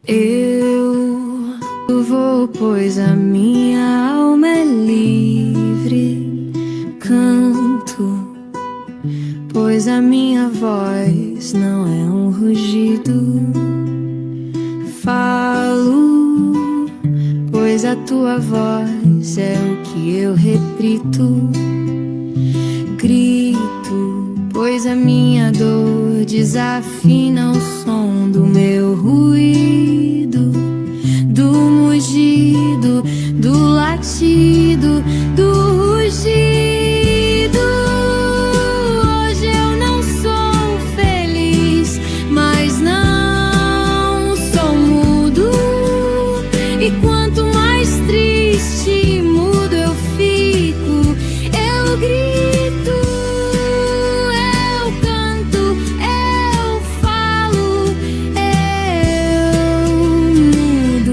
Eu vou, pois a minha alma é livre, canto, pois a minha voz não é um rugido. Falo, pois a tua voz é o que eu retrito. Grito, pois a minha dor desafina o som do meu ruído, do mugido, do latido, do rugido. Hoje eu não sou feliz, mas não sou mudo. E quanto mais triste e mudo eu fico, eu grito, eu canto, eu falo, eu mudo.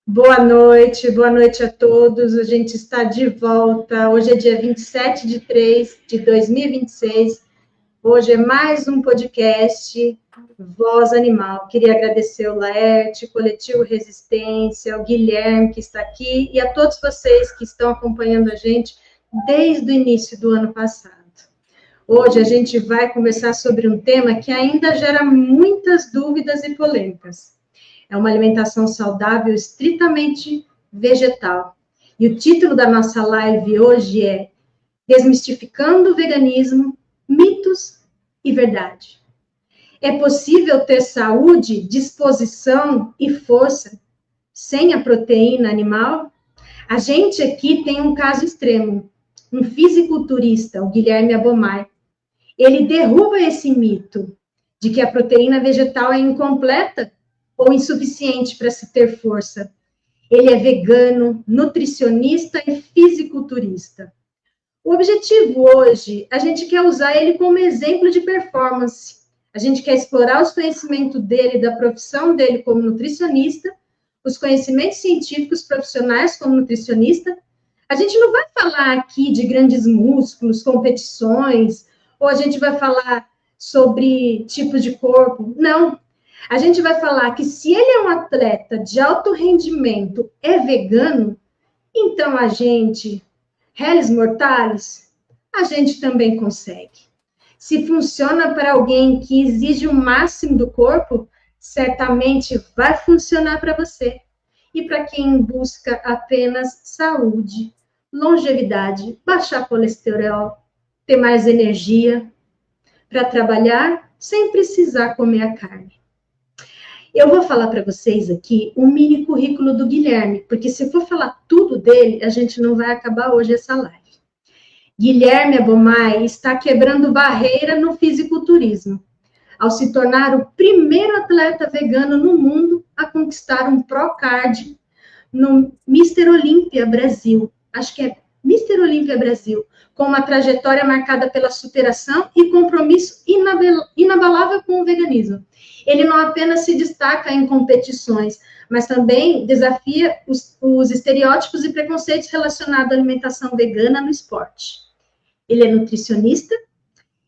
Boa noite a todos. A gente está de volta. Hoje é dia 27 de 3 de 2026. Hoje é mais um podcast Voz Animal. Queria agradecer ao Laerte, Coletivo Resistência, ao Guilherme que está aqui e a todos vocês que estão acompanhando a gente desde o início do ano passado. Hoje a gente vai conversar sobre um tema que ainda gera muitas dúvidas e polêmicas. É uma alimentação saudável estritamente vegetal. E o título da nossa live hoje é Desmistificando o Veganismo, Mitos e Verdade. É possível ter saúde, disposição e força sem a proteína animal? A gente aqui tem um caso extremo. Um fisiculturista, o Guilherme Abomey. Ele derruba esse mito de que a proteína vegetal é incompleta ou insuficiente para se ter força. Ele é vegano, nutricionista e fisiculturista. O objetivo hoje, a gente quer usar ele como exemplo de performance. A gente quer explorar os conhecimentos dele, da profissão dele como nutricionista, os conhecimentos científicos profissionais como nutricionista. A gente não vai falar aqui de grandes músculos, competições, ou a gente vai falar sobre tipos de corpo. Não. A gente vai falar que se ele é um atleta de alto rendimento, é vegano, então a gente, réis mortais, a gente também consegue. Se funciona para alguém que exige o máximo do corpo, certamente vai funcionar para você. E para quem busca apenas saúde, longevidade, baixar colesterol, ter mais energia para trabalhar sem precisar comer a carne. Eu vou falar para vocês aqui um mini currículo do Guilherme, porque se for falar tudo dele, a gente não vai acabar hoje essa live. Guilherme Abomey está quebrando barreira no fisiculturismo, ao se tornar o primeiro atleta vegano no mundo a conquistar um Procard no Mr. Olímpia Brasil. Acho que é Mr. Olímpia Brasil, com uma trajetória marcada pela superação e compromisso inabalável com o veganismo. Ele não apenas se destaca em competições, mas também desafia os estereótipos e preconceitos relacionados à alimentação vegana no esporte. Ele é nutricionista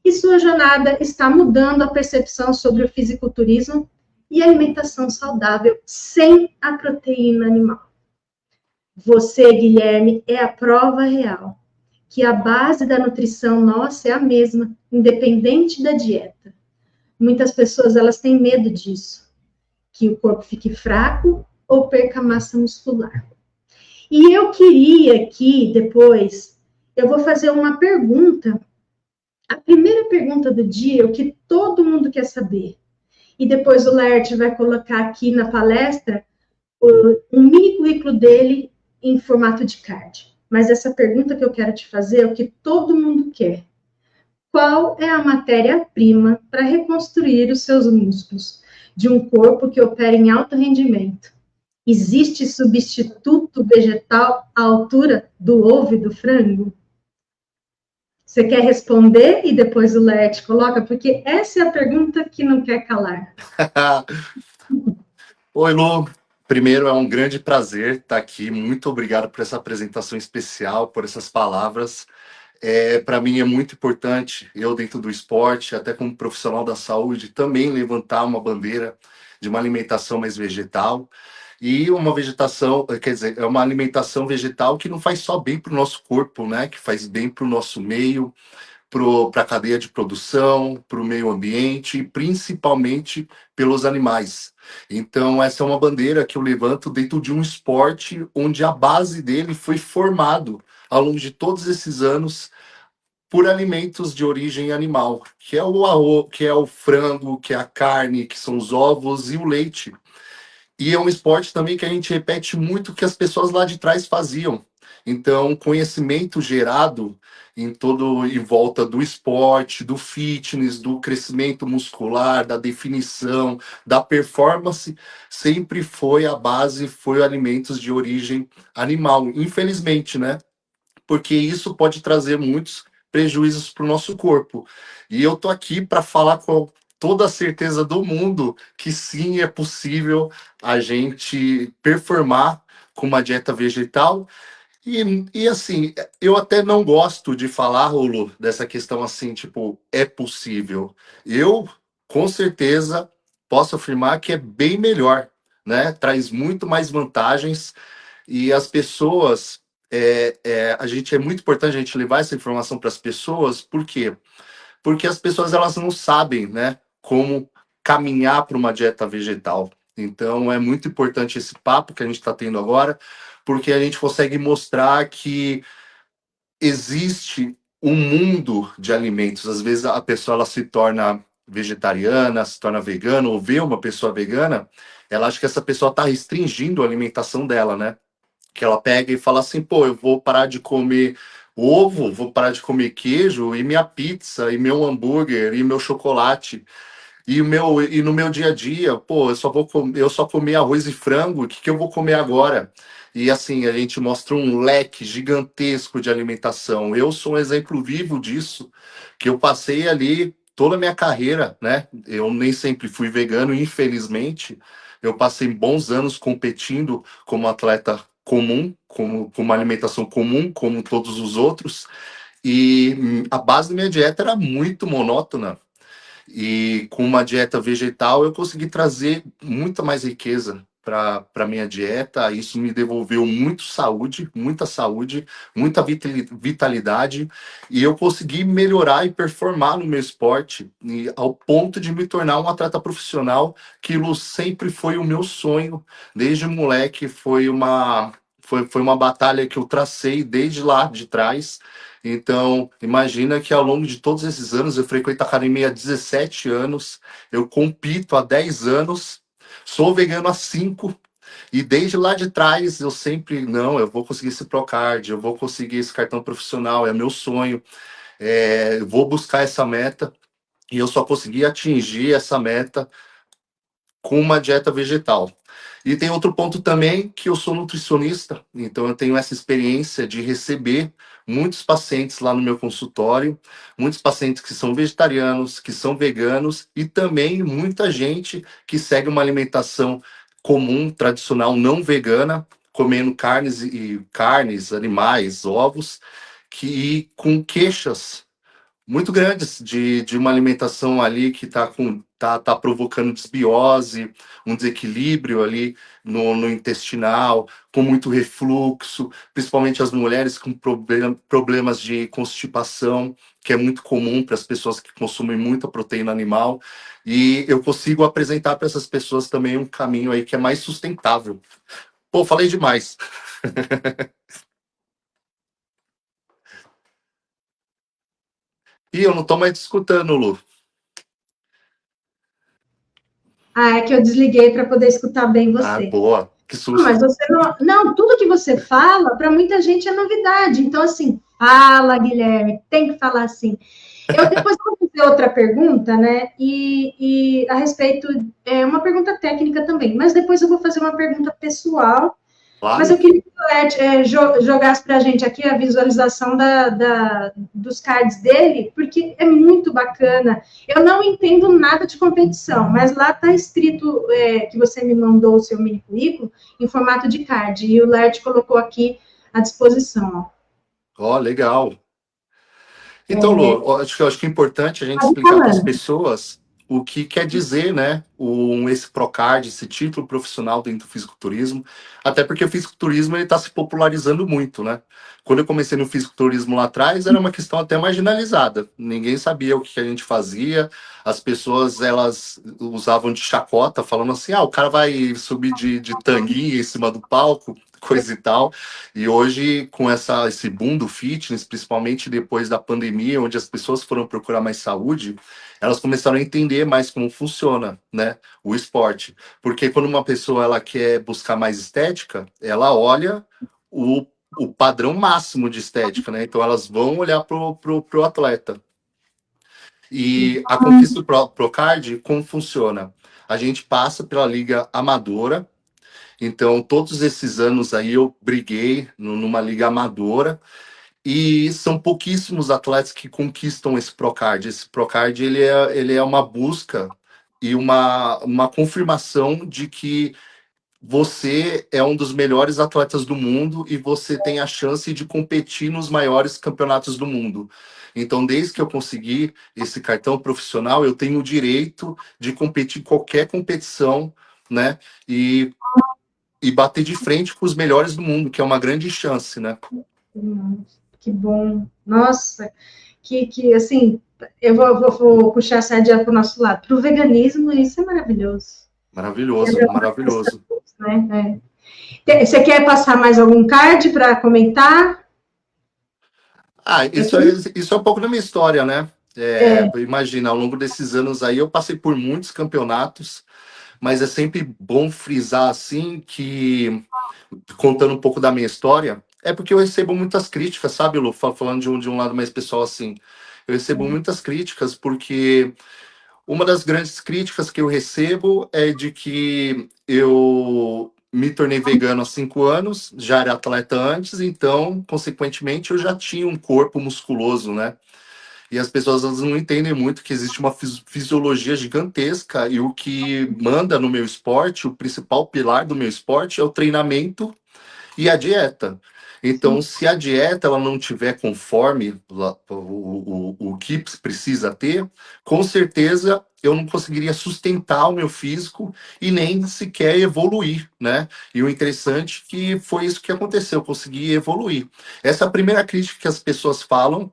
e sua jornada está mudando a percepção sobre o fisiculturismo e alimentação saudável sem a proteína animal. Você, Guilherme, é a prova real que a base da nutrição nossa é a mesma, independente da dieta. Muitas pessoas, elas têm medo disso, que o corpo fique fraco ou perca massa muscular. E eu queria aqui, depois, eu vou fazer uma pergunta. A primeira pergunta do dia é o que todo mundo quer saber. E depois o Laerte vai colocar aqui na palestra um mini currículo dele em formato de card. Mas essa pergunta que eu quero te fazer é o que todo mundo quer. Qual é a matéria-prima para reconstruir os seus músculos de um corpo que opera em alto rendimento? Existe substituto vegetal à altura do ovo e do frango? Você quer responder e depois o Lete coloca? Porque essa é a pergunta que não quer calar. Oi, Lu. Primeiro, é um grande prazer estar aqui. Muito obrigado por essa apresentação especial, por essas palavras. Para mim é muito importante, eu dentro do esporte, até como profissional da saúde, também levantar uma bandeira de uma alimentação mais vegetal. E uma vegetação, quer dizer, é uma alimentação vegetal que não faz só bem para o nosso corpo, né? Que faz bem para o nosso meio, para a cadeia de produção, para o meio ambiente e principalmente pelos animais. Então, essa é uma bandeira que eu levanto dentro de um esporte onde a base dele foi formado ao longo de todos esses anos por alimentos de origem animal, que é o arroz, que é o frango, que é a carne, que são os ovos e o leite. E é um esporte também que a gente repete muito o que as pessoas lá de trás faziam. Então, conhecimento gerado em volta do esporte, do fitness, do crescimento muscular, da definição, da performance, sempre foi a base, foi alimentos de origem animal. Infelizmente, né? Porque isso pode trazer muitos prejuízos para o nosso corpo. E eu tô aqui para falar com toda a certeza do mundo que sim, é possível a gente performar com uma dieta vegetal. E assim, eu até não gosto de falar, Rolo, dessa questão assim, tipo, é possível. Eu, com certeza, posso afirmar que é bem melhor, né? Traz muito mais vantagens e as pessoas, a gente é muito importante a gente levar essa informação para as pessoas, por quê? Porque as pessoas elas não sabem, né, como caminhar para uma dieta vegetal. Então é muito importante esse papo que a gente está tendo agora, porque a gente consegue mostrar que existe um mundo de alimentos. Às vezes a pessoa ela se torna vegetariana, se torna vegana, ou vê uma pessoa vegana, ela acha que essa pessoa está restringindo a alimentação dela, né? Que ela pega e fala assim, pô, eu vou parar de comer ovo, vou parar de comer queijo, e minha pizza, e meu hambúrguer, e meu chocolate. E no meu dia a dia, pô, eu só comer arroz e frango, o que eu vou comer agora? E assim, a gente mostra um leque gigantesco de alimentação. Eu sou um exemplo vivo disso, que eu passei ali toda a minha carreira, né? Eu nem sempre fui vegano, infelizmente. Eu passei bons anos competindo como atleta comum, com uma alimentação comum, como todos os outros. E a base da minha dieta era muito monótona. E com uma dieta vegetal eu consegui trazer muita mais riqueza para a minha dieta. Isso me devolveu muita saúde, muita vitalidade, e eu consegui melhorar e performar no meu esporte, e ao ponto de me tornar um atleta profissional, que sempre foi o meu sonho. Desde moleque foi uma batalha que eu tracei desde lá de trás. Então, imagina que ao longo de todos esses anos, eu frequento a academia há 17 anos, eu compito há 10 anos, sou vegano há 5, e desde lá de trás eu sempre, não, eu vou conseguir esse Procard, eu vou conseguir esse cartão profissional, é meu sonho, eu vou buscar essa meta, e eu só consegui atingir essa meta com uma dieta vegetal. E tem outro ponto também, que eu sou nutricionista, então eu tenho essa experiência de receber muitos pacientes lá no meu consultório, muitos pacientes que são vegetarianos, que são veganos, e também muita gente que segue uma alimentação comum, tradicional, não vegana, comendo carnes, animais, ovos, que com queixas muito grandes de uma alimentação ali que tá provocando desbiose, um desequilíbrio ali no intestinal, com muito refluxo, principalmente as mulheres com problemas de constipação, que é muito comum para as pessoas que consumem muita proteína animal. E eu consigo apresentar para essas pessoas também um caminho aí que é mais sustentável. Pô, falei demais. E eu não tô mais te escutando, Lu. Ah, é que eu desliguei para poder escutar bem Ah, você. boa. Que Não, mas susto. você não. Não, tudo que você fala, para muita gente é novidade. Então, assim, fala, Guilherme, tem que falar assim. Eu depois vou fazer outra pergunta, né? A respeito, é uma pergunta técnica também, mas depois eu vou fazer uma pergunta pessoal Mas eu Claro. queria que o Ed jogasse para a gente aqui a visualização dos cards dele, porque é muito bacana. Eu não entendo nada de competição, mas lá está escrito que você me mandou o seu mini currículo em formato de card, e o Laerte colocou aqui à disposição. Ó, legal. Então, É, Lu, eu acho que é importante a gente pode explicar para as falando. pessoas o que quer dizer, né, esse Procard, esse título profissional dentro do fisiculturismo, até porque o fisiculturismo está se popularizando muito, né? Quando eu comecei no fisiculturismo lá atrás, era uma questão até marginalizada. Ninguém sabia o que a gente fazia. As pessoas, elas usavam de chacota, falando assim, o cara vai subir de tanguinha em cima do palco, coisa e tal. E hoje, com esse boom do fitness, principalmente depois da pandemia, onde as pessoas foram procurar mais saúde, elas começaram a entender mais como funciona, né, o esporte. Porque quando uma pessoa ela quer buscar mais estética, ela olha o padrão máximo de estética, né? Então elas vão olhar pro atleta. E a conquista do Procard, como funciona? A gente passa pela liga amadora. Então, todos esses anos aí eu briguei numa liga amadora e são pouquíssimos atletas que conquistam esse Procard. Esse Procard ele é uma busca e uma confirmação de que você é um dos melhores atletas do mundo e você tem a chance de competir nos maiores campeonatos do mundo. Então, desde que eu consegui esse cartão profissional, eu tenho o direito de competir em qualquer competição, né? E bater de frente com os melhores do mundo, que é uma grande chance, né? Que bom. Nossa, que assim, eu vou puxar a sardinha para o nosso lado. Para o veganismo, isso é maravilhoso. Maravilhoso, Quebra muitas maravilhoso. tabus, né? Você quer passar mais algum card para comentar? Isso é um pouco da minha história, né? Imagina, ao longo desses anos aí eu passei por muitos campeonatos, mas é sempre bom frisar assim que, contando um pouco da minha história, é porque eu recebo muitas críticas, sabe, Lu? Falando de um lado mais pessoal assim. Eu recebo muitas críticas porque uma das grandes críticas que eu recebo é de que eu me tornei vegano há 5 anos, já era atleta antes, então, consequentemente, eu já tinha um corpo musculoso, né? E as pessoas elas não entendem muito que existe uma fisiologia gigantesca e o que manda no meu esporte, o principal pilar do meu esporte é o treinamento e a dieta. Então, se a dieta ela não tiver conforme o que precisa ter, com certeza eu não conseguiria sustentar o meu físico e nem sequer evoluir, né? E o interessante é que foi isso que aconteceu, eu consegui evoluir. Essa é a primeira crítica que as pessoas falam,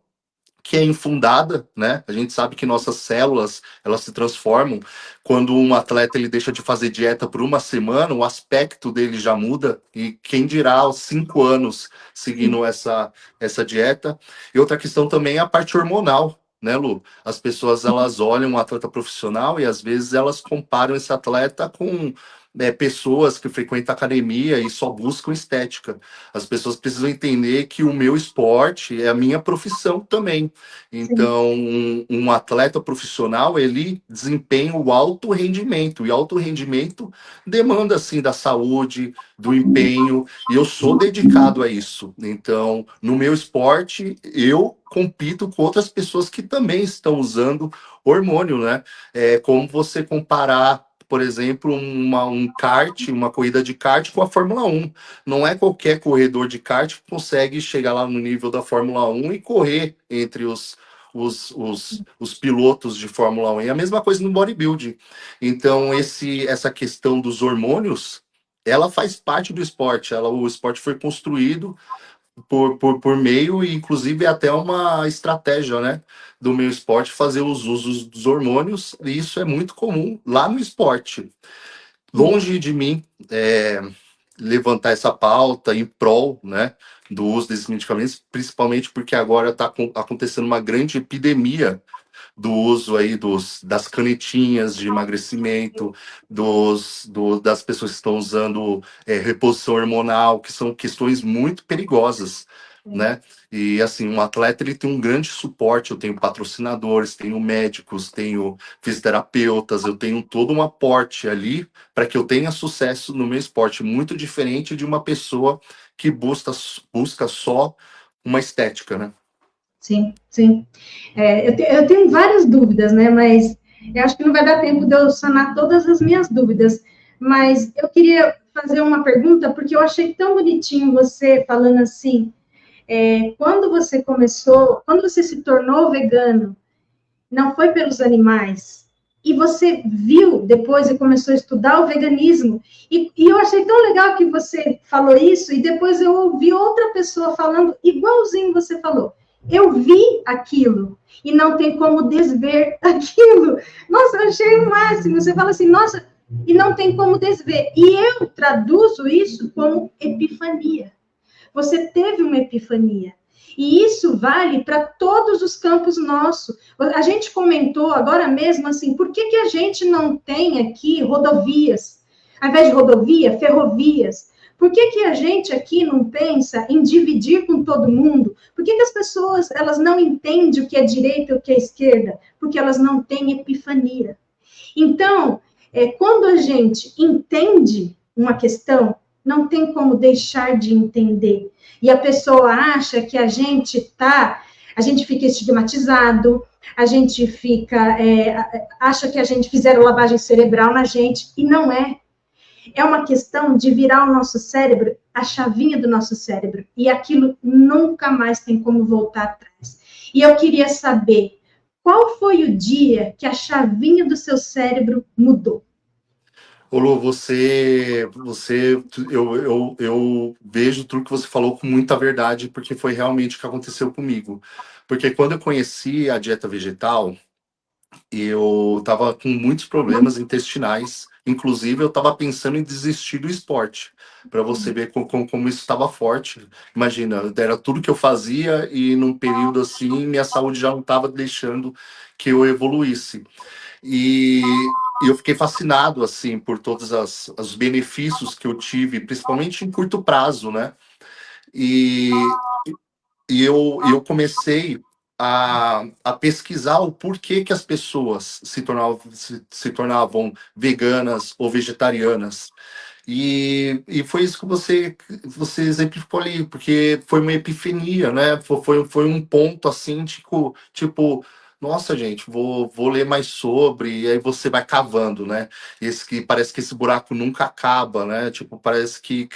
que é infundada, né? A gente sabe que nossas células, elas se transformam. Quando um atleta ele deixa de fazer dieta por uma semana, o aspecto dele já muda. E quem dirá aos 5 anos seguindo essa dieta. E outra questão também é a parte hormonal, né, Lu? As pessoas, elas olham um atleta profissional e às vezes elas comparam esse atleta com pessoas que frequentam academia e só buscam estética. As pessoas precisam entender que o meu esporte é a minha profissão também. Sim, Então, um atleta profissional, ele desempenha o alto rendimento, e alto rendimento demanda, assim, da saúde, do empenho, e eu sou dedicado a isso. Então, no meu esporte, eu compito com outras pessoas que também estão usando hormônio, né? É como você comparar, por exemplo, um kart, uma corrida de kart com a Fórmula 1. Não é qualquer corredor de kart que consegue chegar lá no nível da Fórmula 1 e correr entre os pilotos de Fórmula 1. E a mesma coisa no bodybuilding. Então, essa questão dos hormônios, ela faz parte do esporte. O esporte foi construído por meio, e inclusive é até uma estratégia, né, do meu esporte fazer os usos dos hormônios, e isso é muito comum lá no esporte. Longe de mim levantar essa pauta em prol, né, do uso desses medicamentos, principalmente porque agora está acontecendo uma grande epidemia do uso aí das canetinhas de emagrecimento, das pessoas que estão usando reposição hormonal, que são questões muito perigosas, né? E assim, um atleta ele tem um grande suporte. Eu tenho patrocinadores, tenho médicos, tenho fisioterapeutas, eu tenho todo um aporte ali para que eu tenha sucesso no meu esporte, muito diferente de uma pessoa que busca só uma estética, né? Sim, sim. Eu tenho várias dúvidas, né? Mas eu acho que não vai dar tempo de eu sanar todas as minhas dúvidas. Mas eu queria fazer uma pergunta, porque eu achei tão bonitinho você falando assim, quando você se tornou vegano, não foi pelos animais, e você viu depois e começou a estudar o veganismo, e eu achei tão legal que você falou isso, e depois eu ouvi outra pessoa falando igualzinho você falou. Eu vi aquilo, e não tem como desver aquilo. Nossa, eu achei o máximo. Você fala assim, nossa, e não tem como desver. E eu traduzo isso como epifania. Você teve uma epifania. E isso vale para todos os campos nossos. A gente comentou agora mesmo assim, por que a gente não tem aqui rodovias? Ao invés de rodovia, ferrovias. Por que a gente aqui não pensa em dividir com todo mundo? Por que as pessoas elas não entendem o que é direita e o que é esquerda? Porque elas não têm epifania. Então, quando a gente entende uma questão, não tem como deixar de entender. E a pessoa acha que a gente fica estigmatizado, a gente acha que a gente fizeram lavagem cerebral na gente, e não é. É uma questão de virar o nosso cérebro, a chavinha do nosso cérebro, e aquilo nunca mais tem como voltar atrás. E eu queria saber, qual foi o dia que a chavinha do seu cérebro mudou? Ô Lu, eu vejo tudo que você falou com muita verdade, porque foi realmente o que aconteceu comigo. Porque quando eu conheci a dieta vegetal, eu estava com muitos problemas intestinais. Inclusive, eu estava pensando em desistir do esporte, para você ver como isso estava forte. Imagina, era tudo que eu fazia e num período assim, minha saúde já não estava deixando que eu evoluísse. E eu fiquei fascinado assim por todos os benefícios que eu tive, principalmente em curto prazo, né? E, e eu comecei a pesquisar o porquê que as pessoas se tornavam veganas ou vegetarianas. E foi isso que você exemplificou ali, porque foi uma epifania, né? Foi um ponto assim, tipo, nossa, gente, vou ler mais sobre, e aí você vai cavando, né? Esse que parece que esse buraco nunca acaba, né? Tipo, parece que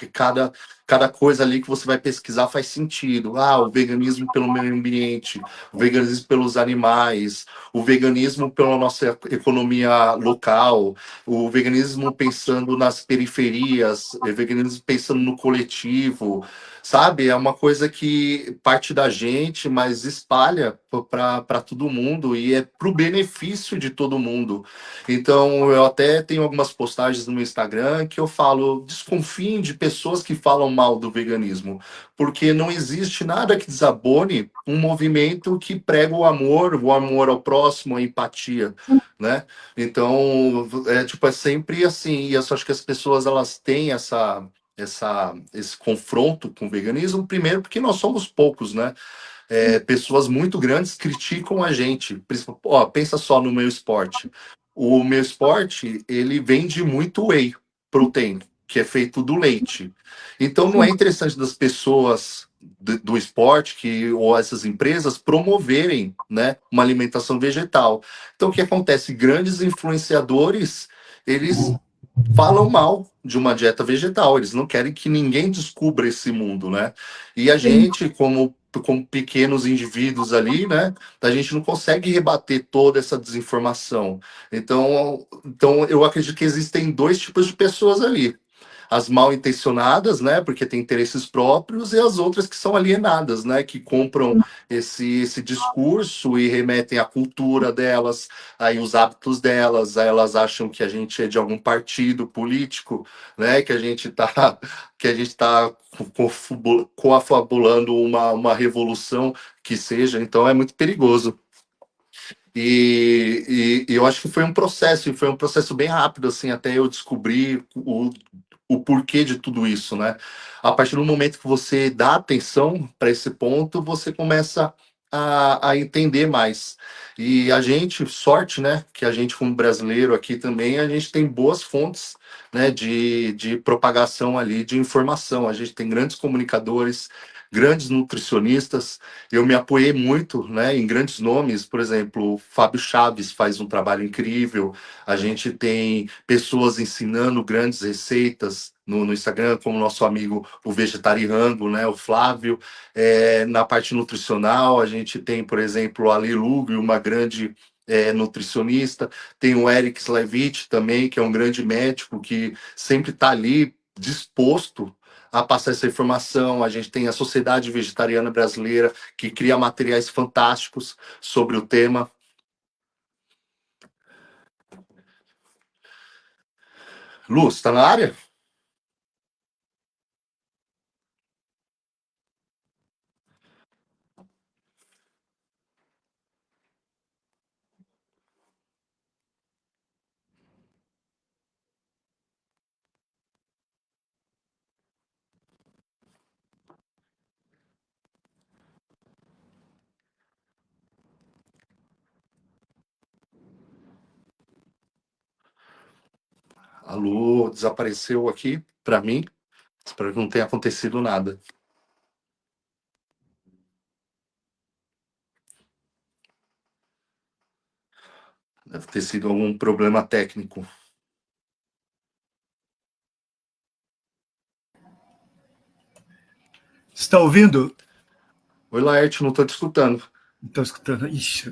cada coisa ali que você vai pesquisar faz sentido. Ah, o veganismo pelo meio ambiente, o veganismo pelos animais, o veganismo pela nossa economia local, o veganismo pensando nas periferias, o veganismo pensando no coletivo, sabe? É uma coisa que parte da gente, mas espalha para todo mundo e é para o benefício de todo mundo. Então, eu até tenho algumas postagens no meu Instagram que eu falo: desconfiem de pessoas que falam mal do veganismo, porque não existe nada que desabone um movimento que prega o amor ao próximo, a empatia, né? Então, tipo, é sempre assim, e eu só acho que as pessoas elas têm esse confronto com o veganismo, primeiro porque nós somos poucos, né? Pessoas muito grandes criticam a gente. Ó, pensa só no meu esporte. O meu esporte, ele vende muito whey protein, que é feito do leite. Então, não é interessante das pessoas do esporte ou essas empresas promoverem, né, uma alimentação vegetal. Então, o que acontece? Grandes influenciadores, eles falam mal de uma dieta vegetal. Eles não querem que ninguém descubra esse mundo, né? E a Sim, gente, como pequenos indivíduos ali, né? A gente não consegue rebater toda essa desinformação. Então eu acredito que existem dois tipos de pessoas ali: as mal intencionadas, né, porque tem interesses próprios, e as outras que são alienadas, né, que compram esse discurso e remetem à cultura delas, aí os hábitos delas, aí elas acham que a gente é de algum partido político, né, que a gente tá que a gente está coafabulando uma revolução que seja, então é muito perigoso. E eu acho que foi um processo, e foi um processo bem rápido, assim, até eu descobrir o porquê de tudo isso, né? A partir do momento que você dá atenção para esse ponto, você começa a entender mais. E a gente, sorte, né? Que a gente, como brasileiro aqui também, a gente tem boas fontes, né? De propagação ali, de informação. A gente tem grandes comunicadores, grandes nutricionistas. Eu me apoiei muito, né? Em grandes nomes, por exemplo, o Fábio Chaves faz um trabalho incrível. A gente tem pessoas ensinando grandes receitas no Instagram, como nosso amigo o Vegetariano, né, o Flávio. Na parte nutricional, a gente tem, por exemplo, a Lilugio, uma grande nutricionista. Tem o Eric Slavich também, que é um grande médico que sempre está ali disposto a passar essa informação. A gente tem a Sociedade Vegetariana Brasileira, que cria materiais fantásticos sobre o tema. Luz, está na área? A Lu desapareceu aqui para mim. Espero que não tenha acontecido nada. Deve ter sido algum problema técnico. Você está ouvindo? Oi, Laerte, não estou te escutando. Não estou escutando. Ixi.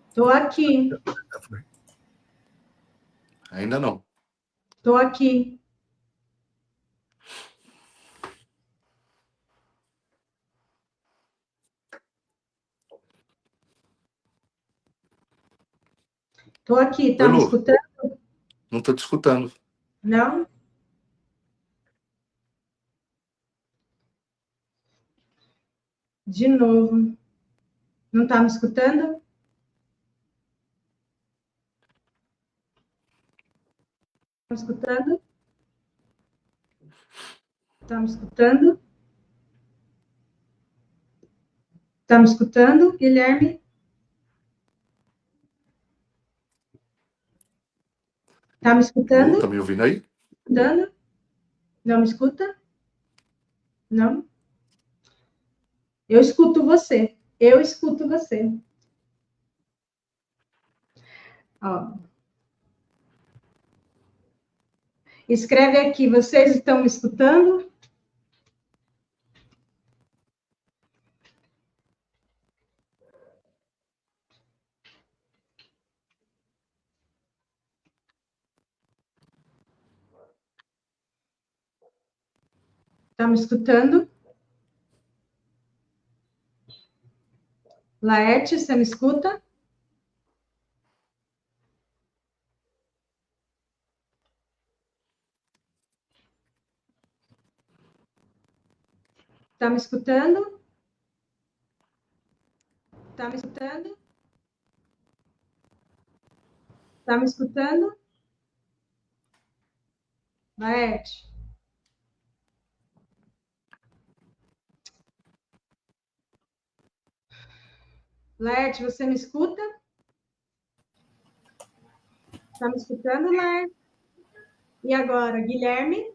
Estou aqui. Ainda não. Estou aqui. Estou aqui, está me escutando? Não estou te escutando. Não? De novo. Não está me escutando? Está me escutando? Está me escutando? Está me escutando, Guilherme? Está me escutando? Está me ouvindo aí? Escutando? Não me escuta? Não? Eu escuto você. Eu escuto você. Ó. Escreve aqui, vocês estão me escutando? Está me escutando? Laerte, você me escuta? Está me escutando? Está me escutando? Está me escutando? Laerte? Laerte, você me escuta? Está me escutando, Laerte? E agora, Guilherme?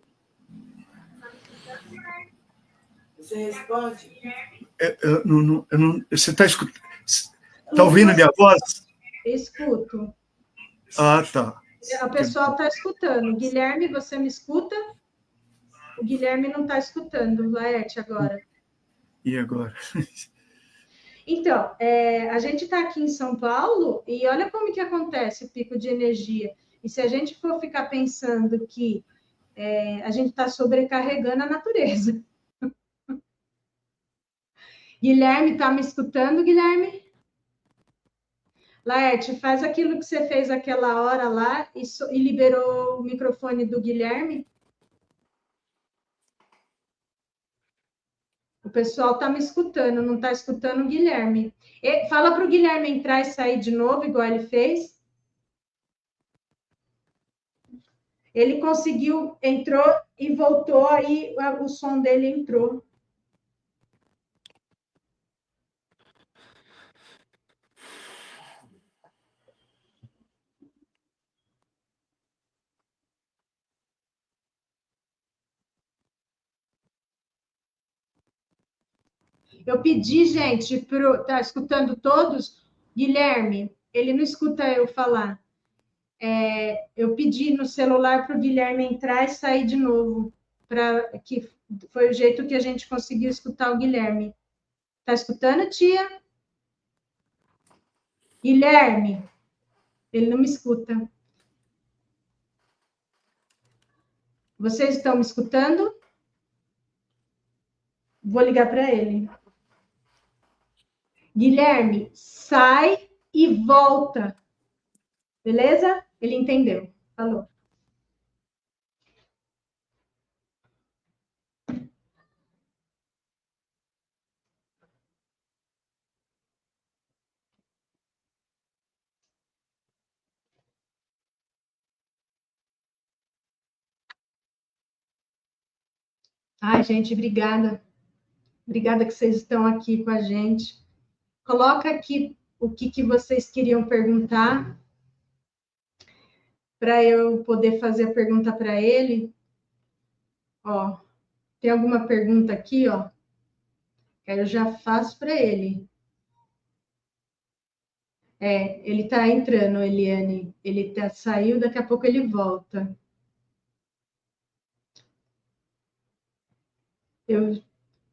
Você responde? Você está escutando? Está ouvindo a minha voz? Escuto. Ah, tá. O pessoal está escutando. Guilherme, você me escuta? O Guilherme não está escutando, Laerte, agora. E agora? Então, a gente está aqui em São Paulo e olha como que acontece o pico de energia. E se a gente for ficar pensando que a gente está sobrecarregando a natureza. Guilherme, está me escutando, Guilherme? Laerte, faz aquilo que você fez aquela hora lá e liberou o microfone do Guilherme. pessoal está me escutando, não está escutando o Guilherme. Fala para o Guilherme entrar e sair de novo, igual ele fez. Ele conseguiu, entrou e voltou, aí o som dele entrou. Eu pedi, gente, tá escutando todos? Guilherme, ele não escuta eu falar. Eu pedi no celular para o Guilherme entrar e sair de novo, que foi o jeito que a gente conseguiu escutar o Guilherme. Tá escutando, tia? Guilherme, ele não me escuta. Vocês estão me escutando? Vou ligar para ele. Guilherme, sai e volta. Beleza? Ele entendeu. Falou. Ai, gente, obrigada. Obrigada que vocês estão aqui com a gente. Coloca aqui o que vocês queriam perguntar para eu poder fazer a pergunta para ele. Ó, tem alguma pergunta aqui, ó? Que eu já faço para ele. Ele está entrando, Eliane. Ele saiu, daqui a pouco ele volta.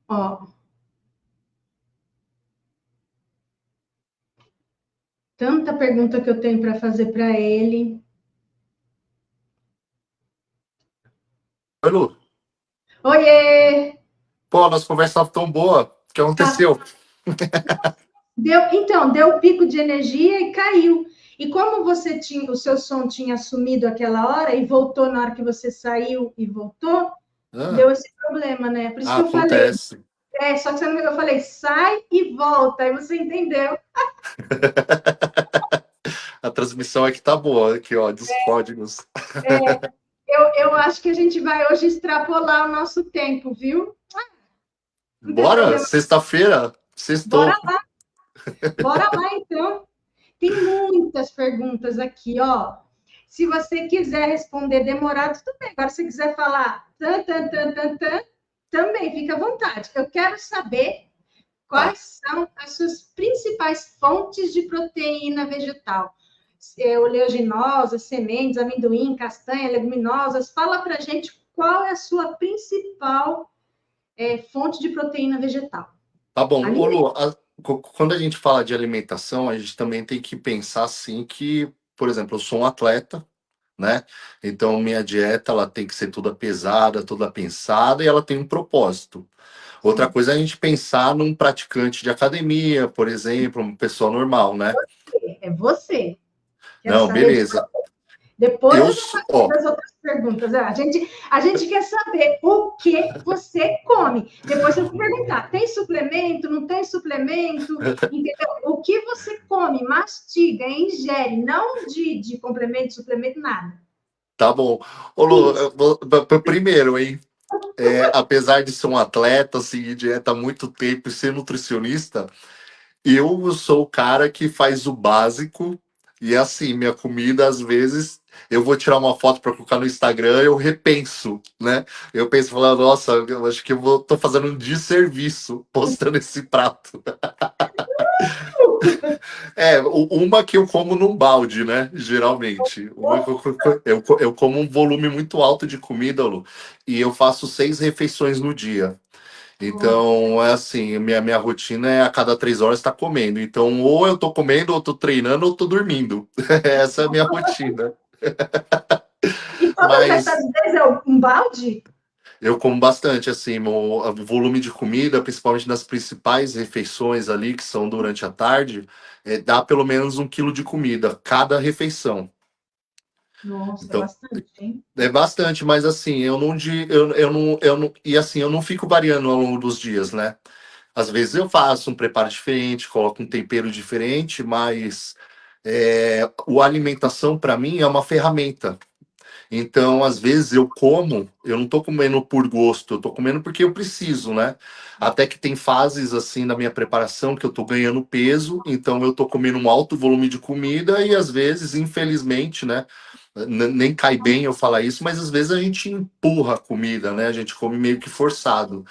Ó. Tanta pergunta que eu tenho para fazer para ele. Oi, Lu. Oiê! Pô, nossa conversa estava tão boa. O que aconteceu? Deu pico de energia e caiu. E como o seu som tinha sumido aquela hora e voltou na hora que você saiu e voltou, deu esse problema, né? Por isso que eu acontece. falei. Só que eu falei, sai e volta. Aí você entendeu. A transmissão aqui tá boa, aqui, ó, dos códigos. Eu acho que a gente vai hoje extrapolar o nosso tempo, viu? Bora, sexta-feira, sextou. Bora lá, então. Tem muitas perguntas aqui, ó. Se você quiser responder demorado, tudo bem. Agora, se você quiser falar também fica à vontade. Eu quero saber quais são as suas principais fontes de proteína vegetal. Oleaginosas, sementes, amendoim, castanha, leguminosas. Fala pra gente qual é a sua principal fonte de proteína vegetal. Tá bom. Ô, Lu, quando a gente fala de alimentação, a gente também tem que pensar assim que, por exemplo, eu sou um atleta, né? Então, minha dieta ela tem que ser toda pesada, toda pensada e ela tem um propósito. Outra coisa é a gente pensar num praticante de academia, por exemplo, uma pessoa normal, né? É você. Não, beleza. Depois eu vou fazer as outras perguntas. A gente quer saber o que você come. Depois eu vou perguntar: tem suplemento? Não tem suplemento? Entendeu? O que você come, mastiga, ingere, não de complemento, suplemento, nada. Tá bom. Ô, Lu, primeiro, hein? Apesar de ser um atleta, seguir dieta há muito tempo e ser nutricionista, eu sou o cara que faz o básico. E assim, minha comida, às vezes, eu vou tirar uma foto para colocar no Instagram, eu repenso, né? Eu penso, falando, nossa, eu acho que tô fazendo um desserviço postando esse prato. Uma que eu como num balde, né? Geralmente. Eu como um volume muito alto de comida, Lu, e eu faço 6 refeições no dia. Então, é assim, minha rotina é a cada 3 horas estar comendo. Então, ou eu tô comendo, ou tô treinando, ou tô dormindo. Essa é a minha rotina. E todas essas vezes é um balde? Eu como bastante, assim, o volume de comida, principalmente nas principais refeições ali, que são durante a tarde, dá pelo menos 1 quilo de comida, cada refeição. Nossa, é Então, bastante, hein? é bastante, mas assim, eu não fico variando ao longo dos dias, né? Às vezes eu faço um preparo diferente, coloco um tempero diferente, mas a alimentação para mim é uma ferramenta. Então, às vezes eu como, eu não tô comendo por gosto, eu tô comendo porque eu preciso, né? Até que tem fases assim na minha preparação que eu tô ganhando peso, então eu tô comendo um alto volume de comida e às vezes, infelizmente, né? Nem cai bem eu falar isso, mas às vezes a gente empurra a comida, né? A gente come meio que forçado.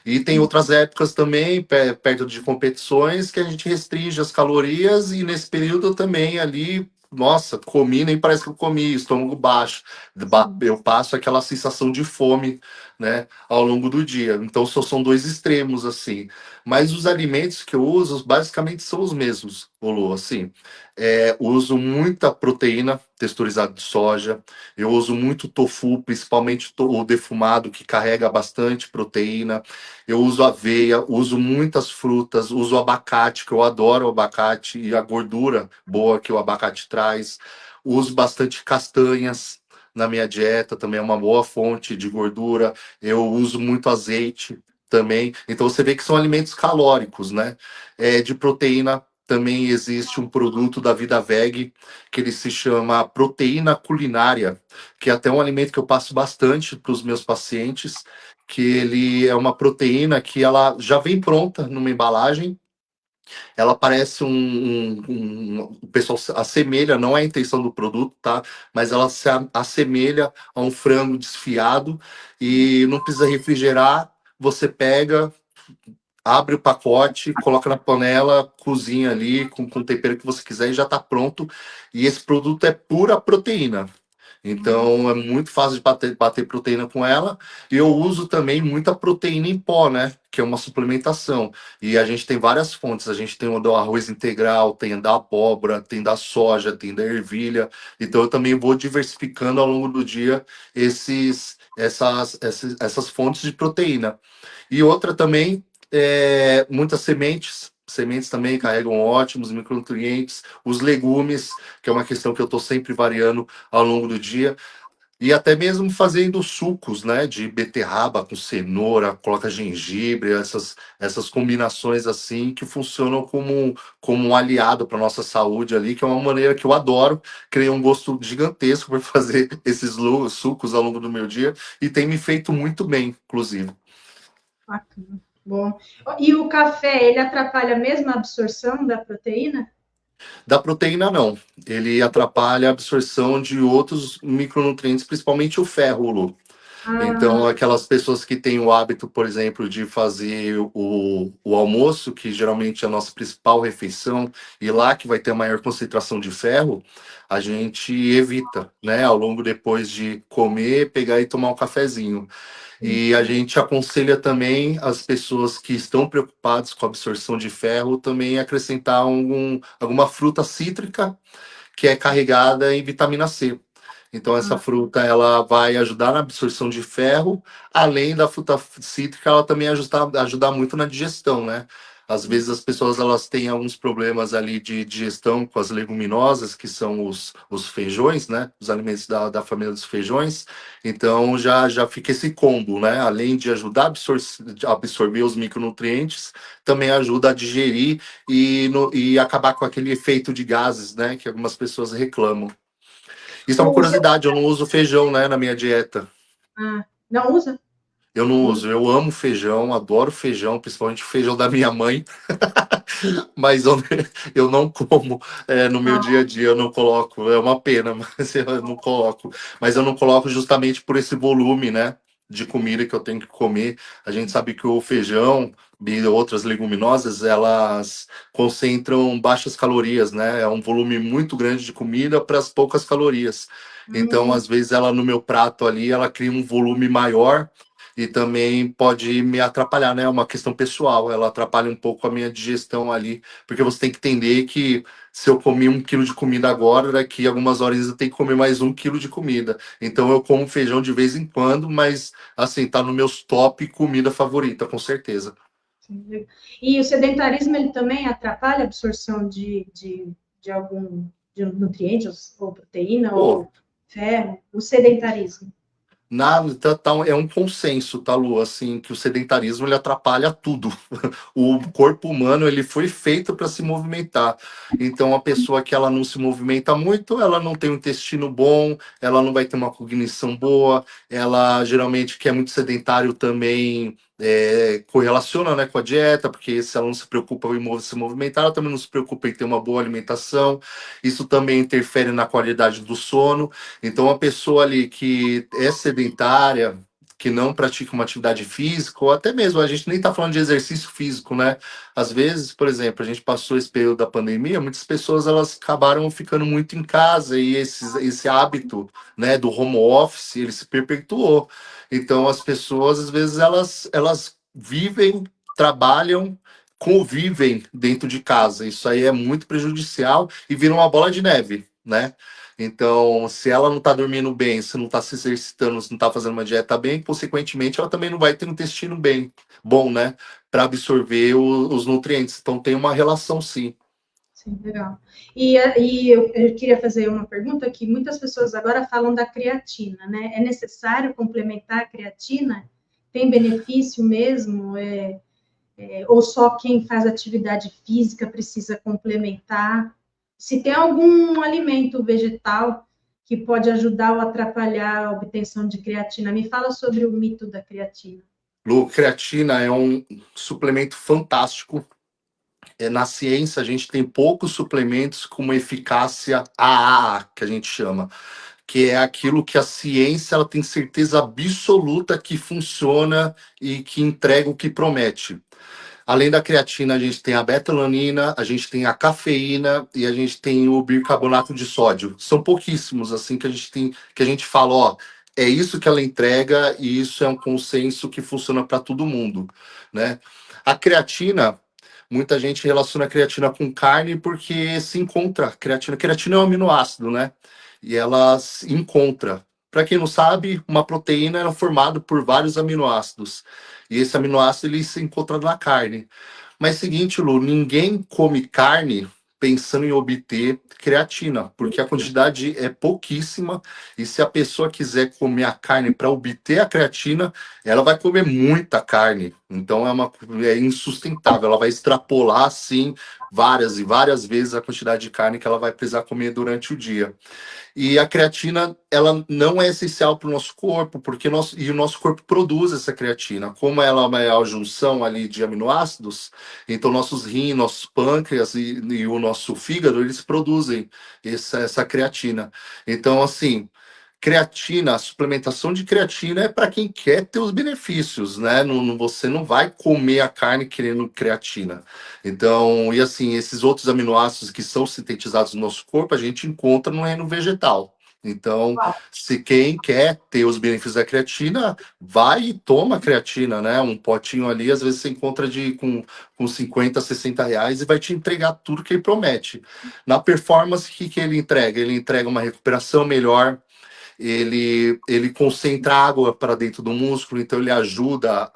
E tem outras épocas também, perto de competições, que a gente restringe as calorias e nesse período eu também ali, nossa, comi, nem parece que eu comi, estômago baixo. Eu passo aquela sensação de fome, né, ao longo do dia. Então são dois extremos, assim. Mas os alimentos que eu uso, basicamente, são os mesmos, Olô, assim. Uso muita proteína texturizada de soja, eu uso muito tofu, principalmente o defumado, que carrega bastante proteína. Eu uso aveia, uso muitas frutas, uso abacate, que eu adoro o abacate e a gordura boa que o abacate traz. Uso bastante castanhas na minha dieta, também é uma boa fonte de gordura. Eu uso muito azeite também. Então você vê que são alimentos calóricos, né? De proteína também existe um produto da Vida Veg que ele se chama proteína culinária, que é até um alimento que eu passo bastante para os meus pacientes, que ele é uma proteína que ela já vem pronta numa embalagem, ela parece o pessoal se assemelha, não é a intenção do produto, tá? Mas ela se assemelha a um frango desfiado e não precisa refrigerar, você pega, abre o pacote, coloca na panela, cozinha ali com o tempero que você quiser e já está pronto. E esse produto é pura proteína. Então é muito fácil de bater proteína com ela. E eu uso também muita proteína em pó, né? Que é uma suplementação. E a gente tem várias fontes. A gente tem o do arroz integral, tem a da abóbora, tem da soja, tem da ervilha. Então eu também vou diversificando ao longo do dia essas fontes de proteína. E outra também, muitas sementes. Sementes também carregam ótimos micronutrientes. Os legumes, que é uma questão que eu estou sempre variando ao longo do dia. E até mesmo fazendo sucos, né? De beterraba com cenoura, coloca gengibre, essas combinações assim que funcionam como um aliado para nossa saúde ali, que é uma maneira que eu adoro. Criei um gosto gigantesco por fazer esses sucos ao longo do meu dia e tem me feito muito bem, inclusive. Bacana. Bom. E o café, ele atrapalha a mesma absorção da proteína? Da proteína, não. Ele atrapalha a absorção de outros micronutrientes, principalmente o ferro, Lu. Então, Ah, aquelas pessoas que têm o hábito, por exemplo, de fazer o almoço, que geralmente é a nossa principal refeição, e lá que vai ter a maior concentração de ferro, a gente evita, né, ao longo depois de comer, pegar e tomar um cafezinho. E a gente aconselha também as pessoas que estão preocupadas com a absorção de ferro também acrescentar alguma fruta cítrica que é carregada em vitamina C. Então essa ah, fruta ela vai ajudar na absorção de ferro, além da fruta cítrica, ela também ajudar muito na digestão, né? Às vezes as pessoas elas têm alguns problemas ali de digestão com as leguminosas, que são os feijões, né? Os alimentos da família dos feijões. Então já fica esse combo, né? Além de ajudar a absorver os micronutrientes, também ajuda a digerir e acabar com aquele efeito de gases, né? Que algumas pessoas reclamam. Isso é uma o seu... curiosidade, eu não uso feijão, né, na minha dieta. Não usa? Eu não uso, eu amo feijão, adoro feijão, principalmente o feijão da minha mãe, mas eu não como no meu dia a dia, eu não coloco, é uma pena, mas eu não coloco. Mas eu não coloco justamente por esse volume, né, de comida que eu tenho que comer. A gente sabe que o feijão e outras leguminosas, elas concentram baixas calorias, né? É um volume muito grande de comida para as poucas calorias. Então, às vezes, ela no meu prato ali, ela cria um volume maior e também pode me atrapalhar, né? É uma questão pessoal, ela atrapalha um pouco a minha digestão ali, porque você tem que entender que se eu comi 1 quilo de comida agora, daqui a algumas horas eu tenho que comer mais 1 quilo de comida. Então eu como feijão de vez em quando, mas assim, tá no meus top comida favorita, com certeza. Sim. E o sedentarismo, ele também atrapalha a absorção de algum de nutriente ou proteína? Pô, Ou... ferro, o sedentarismo. É um consenso, tá, Lu? Assim, que o sedentarismo ele atrapalha tudo. O corpo humano ele foi feito para se movimentar. Então, a pessoa que ela não se movimenta muito, ela não tem um intestino bom, ela não vai ter uma cognição boa, ela geralmente que é muito sedentário também correlaciona, né, com a dieta, porque se ela não se preocupa em se movimentar, ela também não se preocupa em ter uma boa alimentação. Isso também interfere na qualidade do sono. Então, a pessoa ali que é sedentária, que não pratica uma atividade física, ou até mesmo, a gente nem está falando de exercício físico, né? Às vezes, por exemplo, a gente passou esse período da pandemia, muitas pessoas elas acabaram ficando muito em casa e esse hábito, né, do home office, ele se perpetuou. Então, as pessoas, às vezes, elas vivem, trabalham, convivem dentro de casa. Isso aí é muito prejudicial e vira uma bola de neve, né? Então, se ela não está dormindo bem, se não está se exercitando, se não está fazendo uma dieta bem, consequentemente, ela também não vai ter um intestino bem bom, né? Para absorver os nutrientes. Então, tem uma relação, sim. Sim, legal. E eu queria fazer uma pergunta que muitas pessoas agora falam da creatina, né? É necessário complementar a creatina? Tem benefício mesmo? Ou só quem faz atividade física precisa complementar? Se tem algum alimento vegetal que pode ajudar ou atrapalhar a obtenção de creatina, me fala sobre o mito da creatina. Lu, creatina é um suplemento fantástico. Na ciência, a gente tem poucos suplementos com uma eficácia AAA, que a gente chama, que é aquilo que a ciência ela tem certeza absoluta que funciona e que entrega o que promete. Além da creatina, a gente tem a betalanina, a gente tem a cafeína e a gente tem o bicarbonato de sódio. São pouquíssimos assim que a gente tem, que a gente fala, ó, é isso que ela entrega e isso é um consenso que funciona para todo mundo, né? A creatina, muita gente relaciona a creatina com carne porque se encontra creatina. Creatina é um aminoácido, né? E ela se encontra. Para quem não sabe, uma proteína é formada por vários aminoácidos. E esse aminoácido ele se encontra na carne. Mas seguinte, Lu, ninguém come carne pensando em obter creatina, porque a quantidade é pouquíssima e se a pessoa quiser comer a carne para obter a creatina, ela vai comer muita carne. Então é insustentável, ela vai extrapolar assim várias e várias vezes a quantidade de carne que ela vai precisar comer durante o dia. E a creatina, ela não é essencial para o nosso corpo, porque o nosso corpo produz essa creatina. Como ela é a junção ali de aminoácidos, então nossos rins, nossos pâncreas e o nosso fígado, eles produzem essa creatina. Então, assim, creatina, a suplementação de creatina é para quem quer ter os benefícios, né? Você não vai comer a carne querendo creatina. Então, e assim, esses outros aminoácidos que são sintetizados no nosso corpo, a gente encontra no reino vegetal. Então, se quem quer ter os benefícios da creatina, vai e toma creatina, né? Um potinho ali, às vezes você encontra com 50, R$ 60 e vai te entregar tudo que ele promete. Na performance, o que ele entrega? Ele entrega uma recuperação melhor, ele concentra água para dentro do músculo, então ele ajuda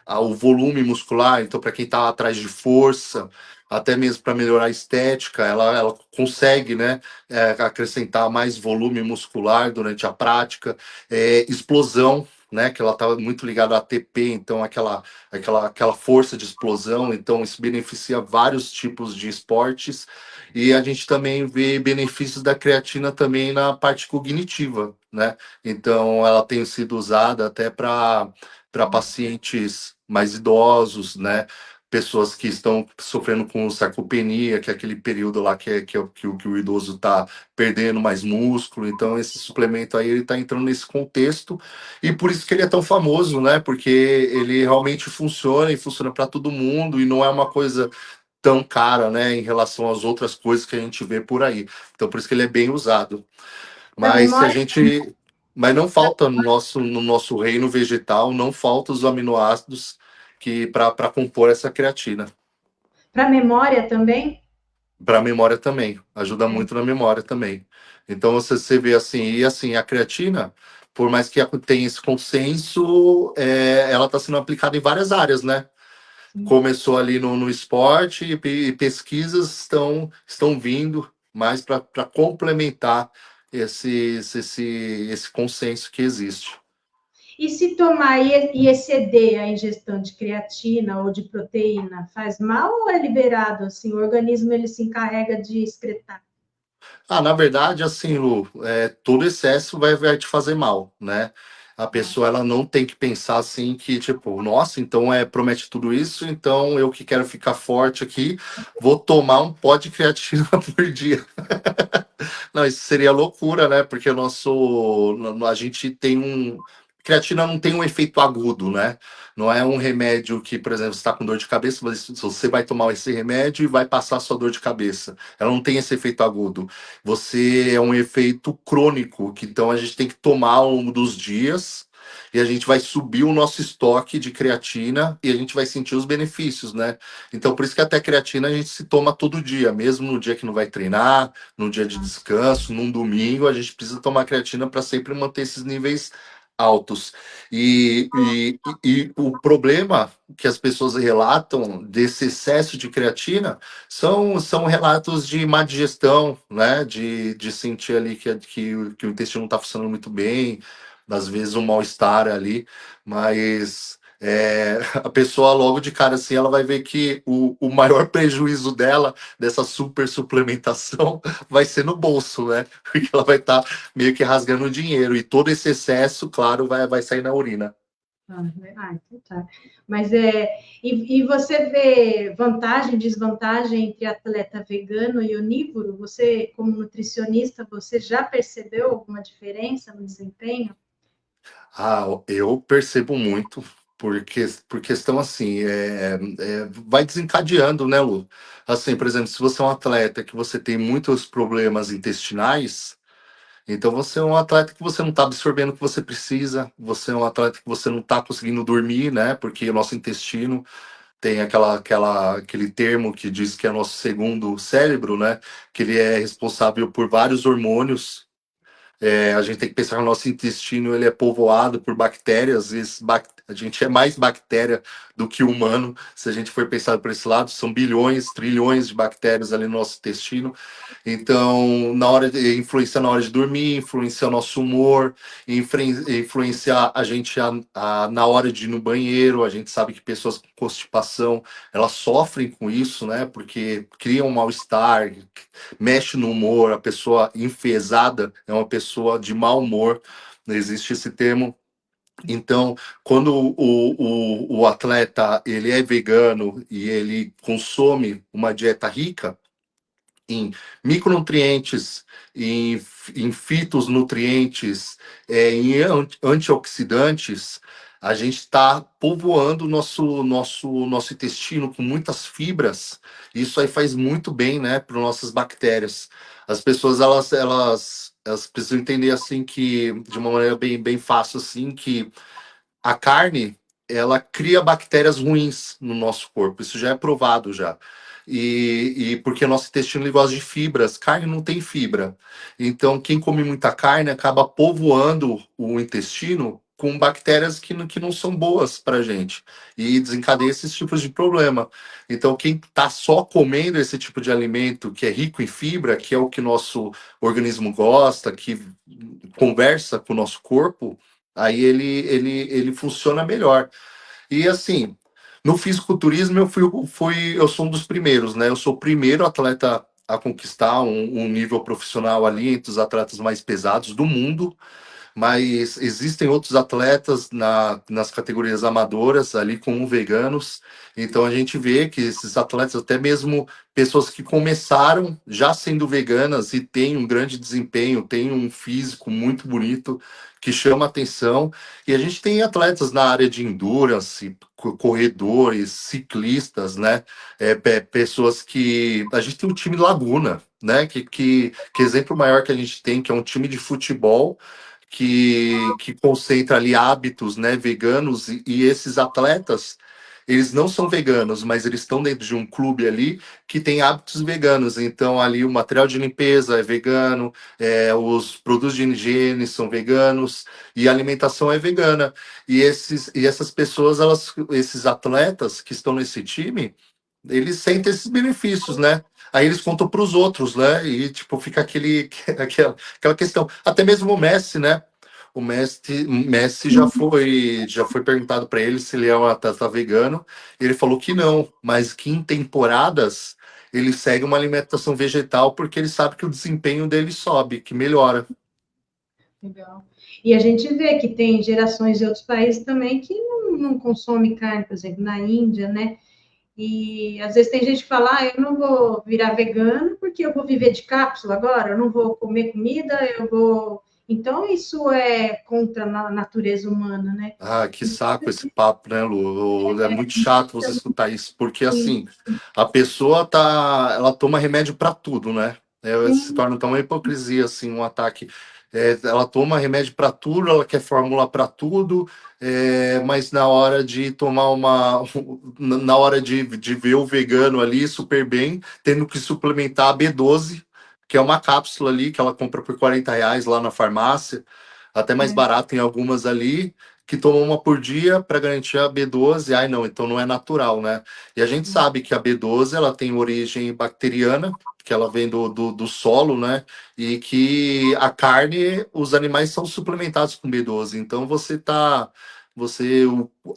o volume muscular. Então, para quem está atrás de força, até mesmo para melhorar a estética, ela consegue, né, acrescentar mais volume muscular durante a prática, explosão. Né, que ela está muito ligada à ATP, então aquela força de explosão, então isso beneficia vários tipos de esportes. E a gente também vê benefícios da creatina também na parte cognitiva, né? Então, ela tem sido usada até para pacientes mais idosos, né? Pessoas que estão sofrendo com sarcopenia, que é aquele período lá que o idoso está perdendo mais músculo. Então, esse suplemento aí, ele está entrando nesse contexto. E por isso que ele é tão famoso, né? Porque ele realmente funciona e funciona para todo mundo e não é uma coisa tão cara, né, em relação às outras coisas que a gente vê por aí. Então, por isso que ele é bem usado. Mas se a gente, mas não falta no nosso reino vegetal, não falta os aminoácidos que para compor essa creatina. Para memória também? Para a memória também, ajuda muito na memória também. Então você vê assim, e assim, a creatina, por mais que tenha esse consenso, ela está sendo aplicada em várias áreas, né? Começou ali no esporte e pesquisas estão vindo mais para complementar esse consenso que existe. E se tomar e exceder a ingestão de creatina ou de proteína, faz mal ou é liberado? Assim, o organismo ele se encarrega de excretar? Na verdade, assim, Lu, todo excesso vai te fazer mal, né? A pessoa ela não tem que pensar assim que, tipo, nossa, então promete tudo isso, então eu que quero ficar forte aqui, vou tomar um pó de creatina por dia. Não, isso seria loucura, né? Porque a gente tem um. Creatina não tem um efeito agudo, né? Não é um remédio que, por exemplo, você está com dor de cabeça, você vai tomar esse remédio e vai passar a sua dor de cabeça. Ela não tem esse efeito agudo. Você é um efeito crônico, que então a gente tem que tomar ao longo dos dias e a gente vai subir o nosso estoque de creatina e a gente vai sentir os benefícios, né? Então, por isso que até creatina a gente se toma todo dia, mesmo no dia que não vai treinar, num dia de descanso, num domingo, a gente precisa tomar creatina para sempre manter esses níveis altos. E o problema que as pessoas relatam desse excesso de creatina são relatos de má digestão, né? De sentir ali que o intestino não está funcionando muito bem, às vezes um mal-estar ali, mas a pessoa logo de cara assim, ela vai ver que o maior prejuízo dela, dessa super suplementação, vai ser no bolso, né? Porque ela vai estar meio que rasgando dinheiro, e todo esse excesso, claro, vai sair na urina. Então tá. Mas e você vê vantagem, desvantagem entre atleta vegano e onívoro? Você, como nutricionista, você já percebeu alguma diferença no desempenho? Eu percebo muito, por questão assim, vai desencadeando, né, Lu? Assim, por exemplo, se você é um atleta que você tem muitos problemas intestinais, então você é um atleta que você não está absorvendo o que você precisa, você é um atleta que você não está conseguindo dormir, né? Porque o nosso intestino tem aquele termo que diz que é nosso segundo cérebro, né? Que ele é responsável por vários hormônios. A gente tem que pensar que o nosso intestino ele é povoado por bactérias, e a gente é mais bactéria do que humano. Se a gente for pensar por esse lado, são bilhões, trilhões de bactérias ali no nosso intestino. Então, influencia na hora de dormir, influencia o nosso humor, influencia a gente na hora de ir no banheiro. A gente sabe que pessoas com constipação, elas sofrem com isso, né? Porque criam um mal-estar, mexe no humor. A pessoa enfesada é uma pessoa de mau humor, não existe esse termo. Então, quando o atleta ele é vegano e ele consome uma dieta rica em micronutrientes, em fitonutrientes, em antioxidantes, a gente está povoando o nosso intestino com muitas fibras. Isso aí faz muito bem, né, para nossas bactérias. As pessoas elas precisam entender assim que de uma maneira bem fácil assim que a carne ela cria bactérias ruins no nosso corpo. Isso já é provado já. E porque o nosso intestino ele gosta de fibras, carne não tem fibra. Então, quem come muita carne acaba povoando o intestino com bactérias que não são boas para a gente e desencadeia esses tipos de problema. Então, quem está só comendo esse tipo de alimento que é rico em fibra, que é o que nosso organismo gosta, que conversa com o nosso corpo, aí ele funciona melhor. E assim, no fisiculturismo eu sou um dos primeiros, né? Eu sou o primeiro atleta a conquistar um nível profissional ali entre os atletas mais pesados do mundo, mas existem outros atletas nas categorias amadoras, ali como veganos. Então a gente vê que esses atletas, até mesmo pessoas que começaram já sendo veganas e têm um grande desempenho, têm um físico muito bonito, que chama atenção. E a gente tem atletas na área de endurance, corredores, ciclistas, né? Pessoas que. A gente tem o time Laguna, né? Que exemplo maior que a gente tem, que é um time de futebol que concentra ali hábitos, né, veganos, e esses atletas, eles não são veganos, mas eles estão dentro de um clube ali que tem hábitos veganos. Então, ali o material de limpeza é vegano, os produtos de higiene são veganos e a alimentação é vegana. E essas pessoas, esses atletas que estão nesse time, eles sentem esses benefícios, né? aí eles contam para os outros, né? E tipo, fica aquela questão. Até mesmo o Messi, né? O Messi já foi perguntado para ele se ele é um atleta vegano. Ele falou que não, mas que em temporadas ele segue uma alimentação vegetal porque ele sabe que o desempenho dele sobe, que melhora. Legal. E a gente vê que tem gerações de outros países também que não consomem carne, por exemplo, na Índia, né? E às vezes tem gente que fala, eu não vou virar vegano porque eu vou viver de cápsula agora, eu não vou comer comida, eu vou. Então, isso é contra a natureza humana, né? Ah, que saco esse papo, né, Lu? É muito chato você escutar isso, porque assim, a pessoa ela toma remédio para tudo, né? Se Sim, torna tão uma hipocrisia, assim, um ataque. Ela toma remédio para tudo, ela quer fórmula para tudo, mas na hora de tomar na hora de ver o vegano ali super bem, tendo que suplementar a B12, que é uma cápsula ali que ela compra por R$ 40 lá na farmácia, até mais barato em algumas ali que toma uma por dia para garantir a B12. Ai, não, então não é natural, né? E a gente sabe que a B12 ela tem origem bacteriana, que ela vem do solo, né? E que a carne, os animais são suplementados com B12. Então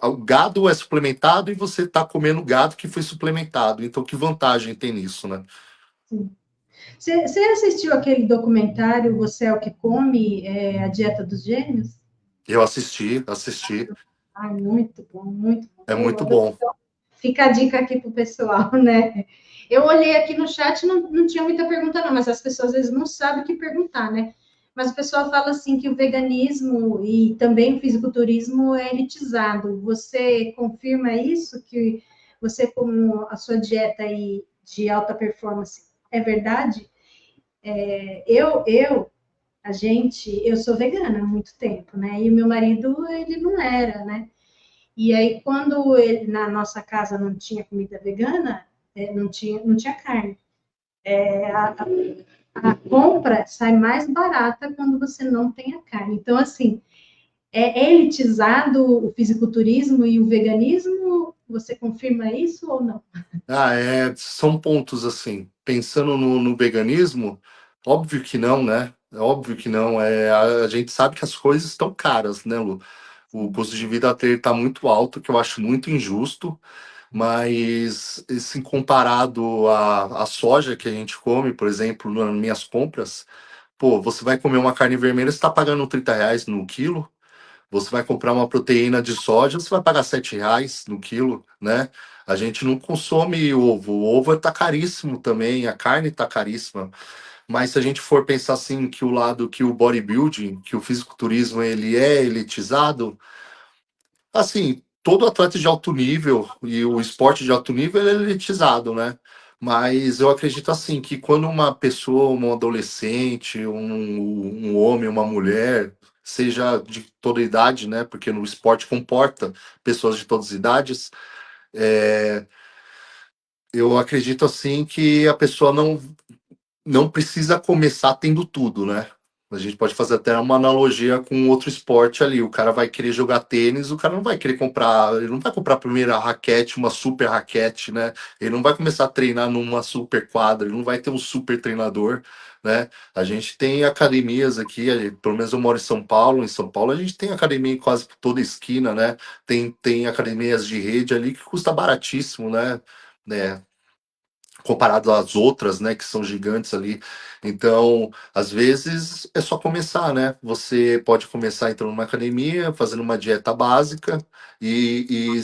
o gado é suplementado e você está comendo gado que foi suplementado. Então, que vantagem tem nisso, né? sim. Você assistiu aquele documentário Você é o que come, a dieta dos gêmeos? Eu assisti, Ai, muito bom, muito bom. é muito bom. Fica a dica aqui para o pessoal, né? Eu olhei aqui no chat, não tinha muita pergunta, não, mas as pessoas às vezes não sabem o que perguntar, né? Mas o pessoal fala assim que o veganismo e também o fisiculturismo é elitizado. Você confirma isso? Que você, como a sua dieta aí de alta performance, é verdade? Eu sou vegana há muito tempo, né? E o meu marido, ele não era, né? E aí, quando na nossa casa não tinha comida vegana, não tinha carne. A compra sai mais barata quando você não tem a carne. Então, assim, é elitizado o fisiculturismo e o veganismo? Você confirma isso ou não? São pontos assim. Pensando no veganismo, óbvio que não, né? É óbvio que não. A gente sabe que as coisas estão caras, né, Lu? O custo de vida está muito alto, que eu acho muito injusto, mas assim, comparado à soja que a gente come, por exemplo, nas minhas compras, pô, você vai comer uma carne vermelha, você está pagando R$ 30 no quilo. Você vai comprar uma proteína de soja, você vai pagar R$ 7 no quilo, né? A gente não consome ovo. O ovo está caríssimo também, a carne está caríssima. Mas se a gente for pensar assim que o lado que o bodybuilding, que o fisiculturismo ele é elitizado, assim, todo atleta de alto nível e o esporte de alto nível ele é elitizado, né? Mas eu acredito assim que quando uma pessoa, um adolescente, um homem, uma mulher, seja de toda idade, né? Porque no esporte comporta pessoas de todas as idades, eu acredito assim que a pessoa não precisa começar tendo tudo, né? A gente pode fazer até uma analogia com outro esporte ali. O cara vai querer jogar tênis, o cara não vai querer comprar, ele não vai comprar a primeira raquete, uma super raquete, né? Ele não vai começar a treinar numa super quadra, ele não vai ter um super treinador, né? A gente tem academias aqui, pelo menos eu moro em São Paulo. Em São Paulo a gente tem academia em quase toda esquina, né? Tem academias de rede ali que custa baratíssimo, né? Comparado às outras, né, que são gigantes ali. Então, às vezes é só começar, né? Você pode começar entrando numa academia, fazendo uma dieta básica e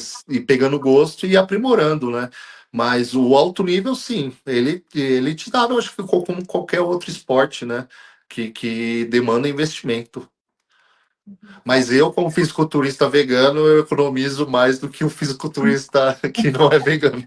pegando gosto e aprimorando, né? Mas o alto nível, sim, ele te dá, eu acho que como qualquer outro esporte, né? Que demanda investimento. Mas eu, como fisiculturista vegano, eu economizo mais do que o fisiculturista que não é vegano.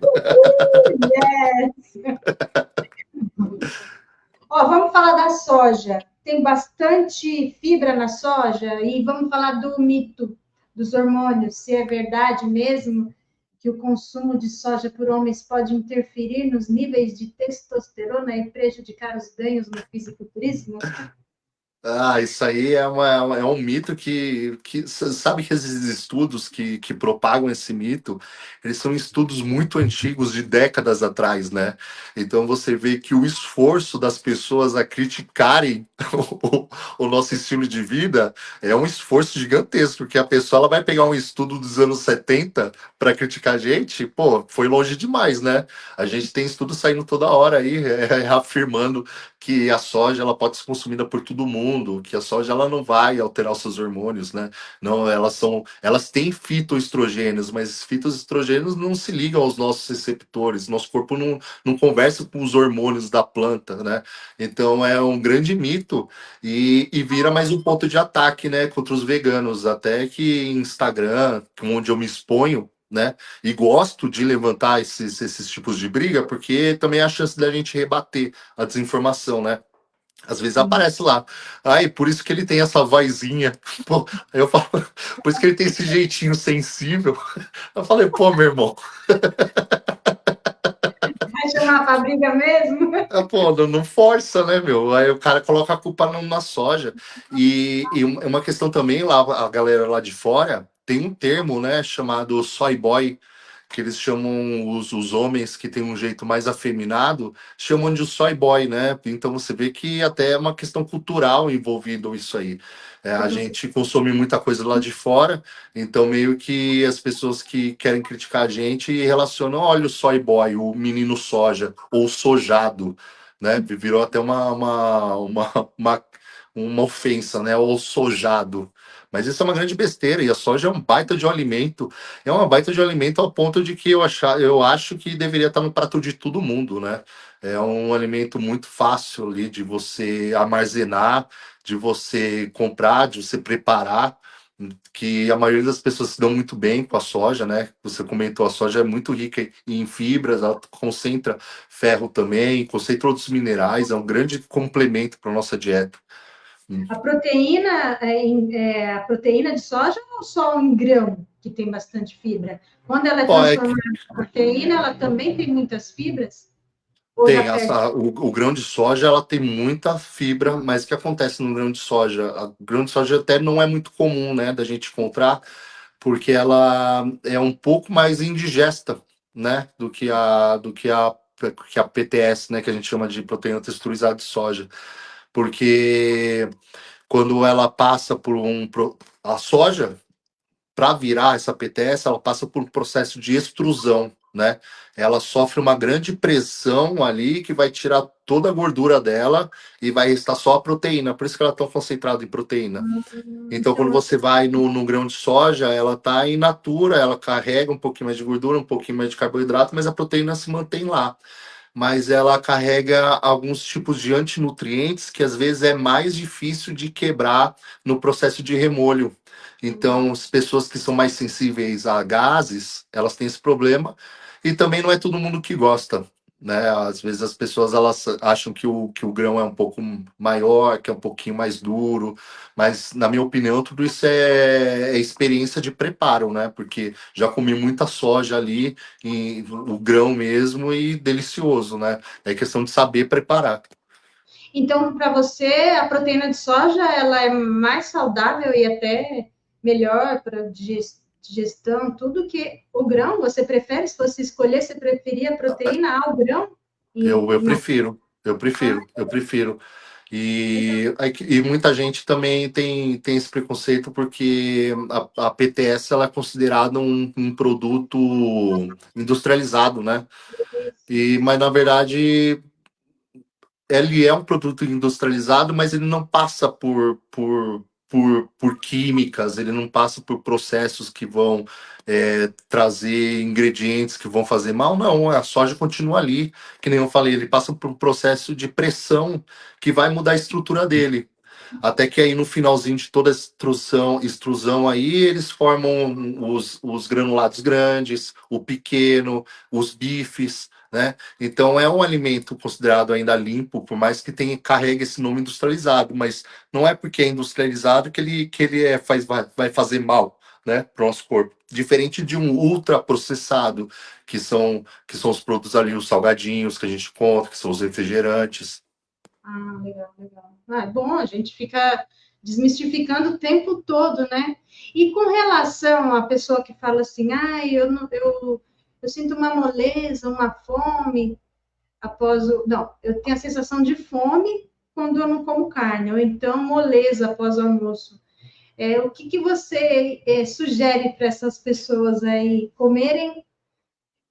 Ó, vamos falar da soja. Tem bastante fibra na soja e vamos falar do mito dos hormônios. Se é verdade mesmo que o consumo de soja por homens pode interferir nos níveis de testosterona e prejudicar os ganhos no fisiculturismo? Ah, isso aí é um mito sabe que esses estudos que propagam esse mito, eles são estudos muito antigos, de décadas atrás, né? Então você vê que o esforço das pessoas a criticarem o nosso estilo de vida é um esforço gigantesco, porque a pessoa ela vai pegar um estudo dos anos 70 para criticar a gente, pô, foi longe demais, né? A gente tem estudo saindo toda hora aí, afirmando que a soja ela pode ser consumida por todo mundo, que a soja ela não vai alterar os seus hormônios, né? Não, elas têm fitoestrogênios, mas esses fitoestrogênios não se ligam aos nossos receptores, nosso corpo não conversa com os hormônios da planta, né? Então é um grande mito e vira mais um ponto de ataque, né, contra os veganos, até que Instagram, onde eu me exponho, né? E gosto de levantar esses tipos de briga, porque também é a chance da gente rebater a desinformação, né? Às vezes aparece lá. Ai, por isso que ele tem essa vozinha. Pô, aí eu falo, por isso que ele tem esse jeitinho sensível. Eu falei, pô, meu irmão, Vai chamar para briga mesmo? pô, não força, né, meu? Aí o cara coloca a culpa na soja. Uma questão também, lá, a galera lá de fora tem um termo, né, chamado soy boy, que eles chamam os homens que têm um jeito mais afeminado, chamam de soy boy, né? Então você vê que até é uma questão cultural envolvida isso aí. A gente consome muita coisa lá de fora, então meio que as pessoas que querem criticar a gente relacionam, olha o soy boy, o menino soja, ou sojado, né? Virou até uma ofensa, né? Ou sojado. Mas isso é uma grande besteira, e a soja é um baita de um alimento, é uma baita de um alimento ao ponto de que eu acho que deveria estar no prato de todo mundo, né? É um alimento muito fácil ali de você armazenar, de você comprar, de você preparar, que a maioria das pessoas se dão muito bem com a soja, né? Você comentou, a soja é muito rica em fibras, ela concentra ferro também, concentra outros minerais, é um grande complemento para a nossa dieta. A proteína de soja ou só em grão, que tem bastante fibra? Quando ela é Ó, transformada em proteína, ela também tem muitas fibras? Ou já tem, perde? o grão de soja ela tem muita fibra, mas o que acontece no grão de soja? O grão de soja até não é muito comum, né, da gente encontrar, porque ela é um pouco mais indigesta, né, do que a PTS, né, que a gente chama de proteína texturizada de soja, porque quando ela passa a soja para virar essa PTS, ela passa por um processo de extrusão, né? Ela sofre uma grande pressão ali que vai tirar toda a gordura dela e vai restar só a proteína. Por isso que ela é tão concentrada em proteína. Então, quando Então, você vai no grão de soja, ela está in natura, ela carrega um pouquinho mais de gordura, um pouquinho mais de carboidrato, mas a proteína se mantém lá. Mas ela carrega alguns tipos de antinutrientes que às vezes é mais difícil de quebrar no processo de remolho. Então, as pessoas que são mais sensíveis a gases, elas têm esse problema. E também não é todo mundo que gosta, né? Às vezes as pessoas elas acham que o grão é um pouco maior, que é um pouquinho mais duro, mas na minha opinião tudo isso é experiência de preparo, né? Porque já comi muita soja ali, o grão mesmo, e delicioso, né? É questão de saber preparar. então, para você, a proteína de soja ela é mais saudável e até melhor para digestão, tudo que o grão. Você prefere, se você escolher, você preferia a proteína ao grão? Eu Não. prefiro, eu prefiro. E muita gente também tem esse preconceito porque a PTS ela é considerada um produto industrializado, né? Mas na verdade ele é um produto industrializado, mas ele não passa por químicas, ele não passa por processos que vão trazer ingredientes que vão fazer mal, não, a soja continua ali, que nem eu falei, ele passa por um processo de pressão que vai mudar a estrutura dele. Até que aí no finalzinho de toda a extrusão aí, eles formam os granulados grandes, o pequeno, os bifes, né? Então é um alimento considerado ainda limpo, por mais que carregue esse nome industrializado, mas não é porque é industrializado que ele vai fazer mal, né, para o nosso corpo. Diferente de um ultraprocessado, que são os produtos ali, os salgadinhos que a gente compra, que são os refrigerantes. Ah, legal, legal. Ah, é bom, a gente fica desmistificando o tempo todo, né? E com relação à pessoa que fala assim, ah, eu sinto uma moleza, uma fome após o. Não, eu tenho a sensação de fome quando eu não como carne, ou então moleza após o almoço. O que que você sugere para essas pessoas aí comerem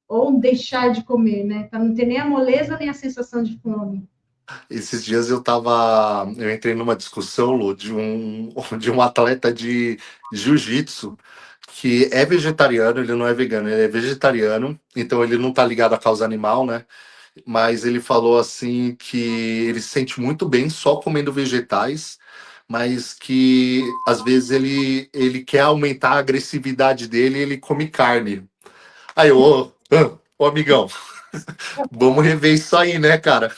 ou deixar de comer, né? Para não ter nem a moleza nem a sensação de fome. Esses dias eu entrei numa discussão, Lu, de um atleta de jiu-jitsu que é vegetariano, ele não é vegano, ele é vegetariano, então ele não tá ligado à causa animal, né? Mas ele falou assim que ele se sente muito bem só comendo vegetais, mas que às vezes ele quer aumentar a agressividade dele e ele come carne. Aí, ô amigão, vamos rever isso aí, né, cara?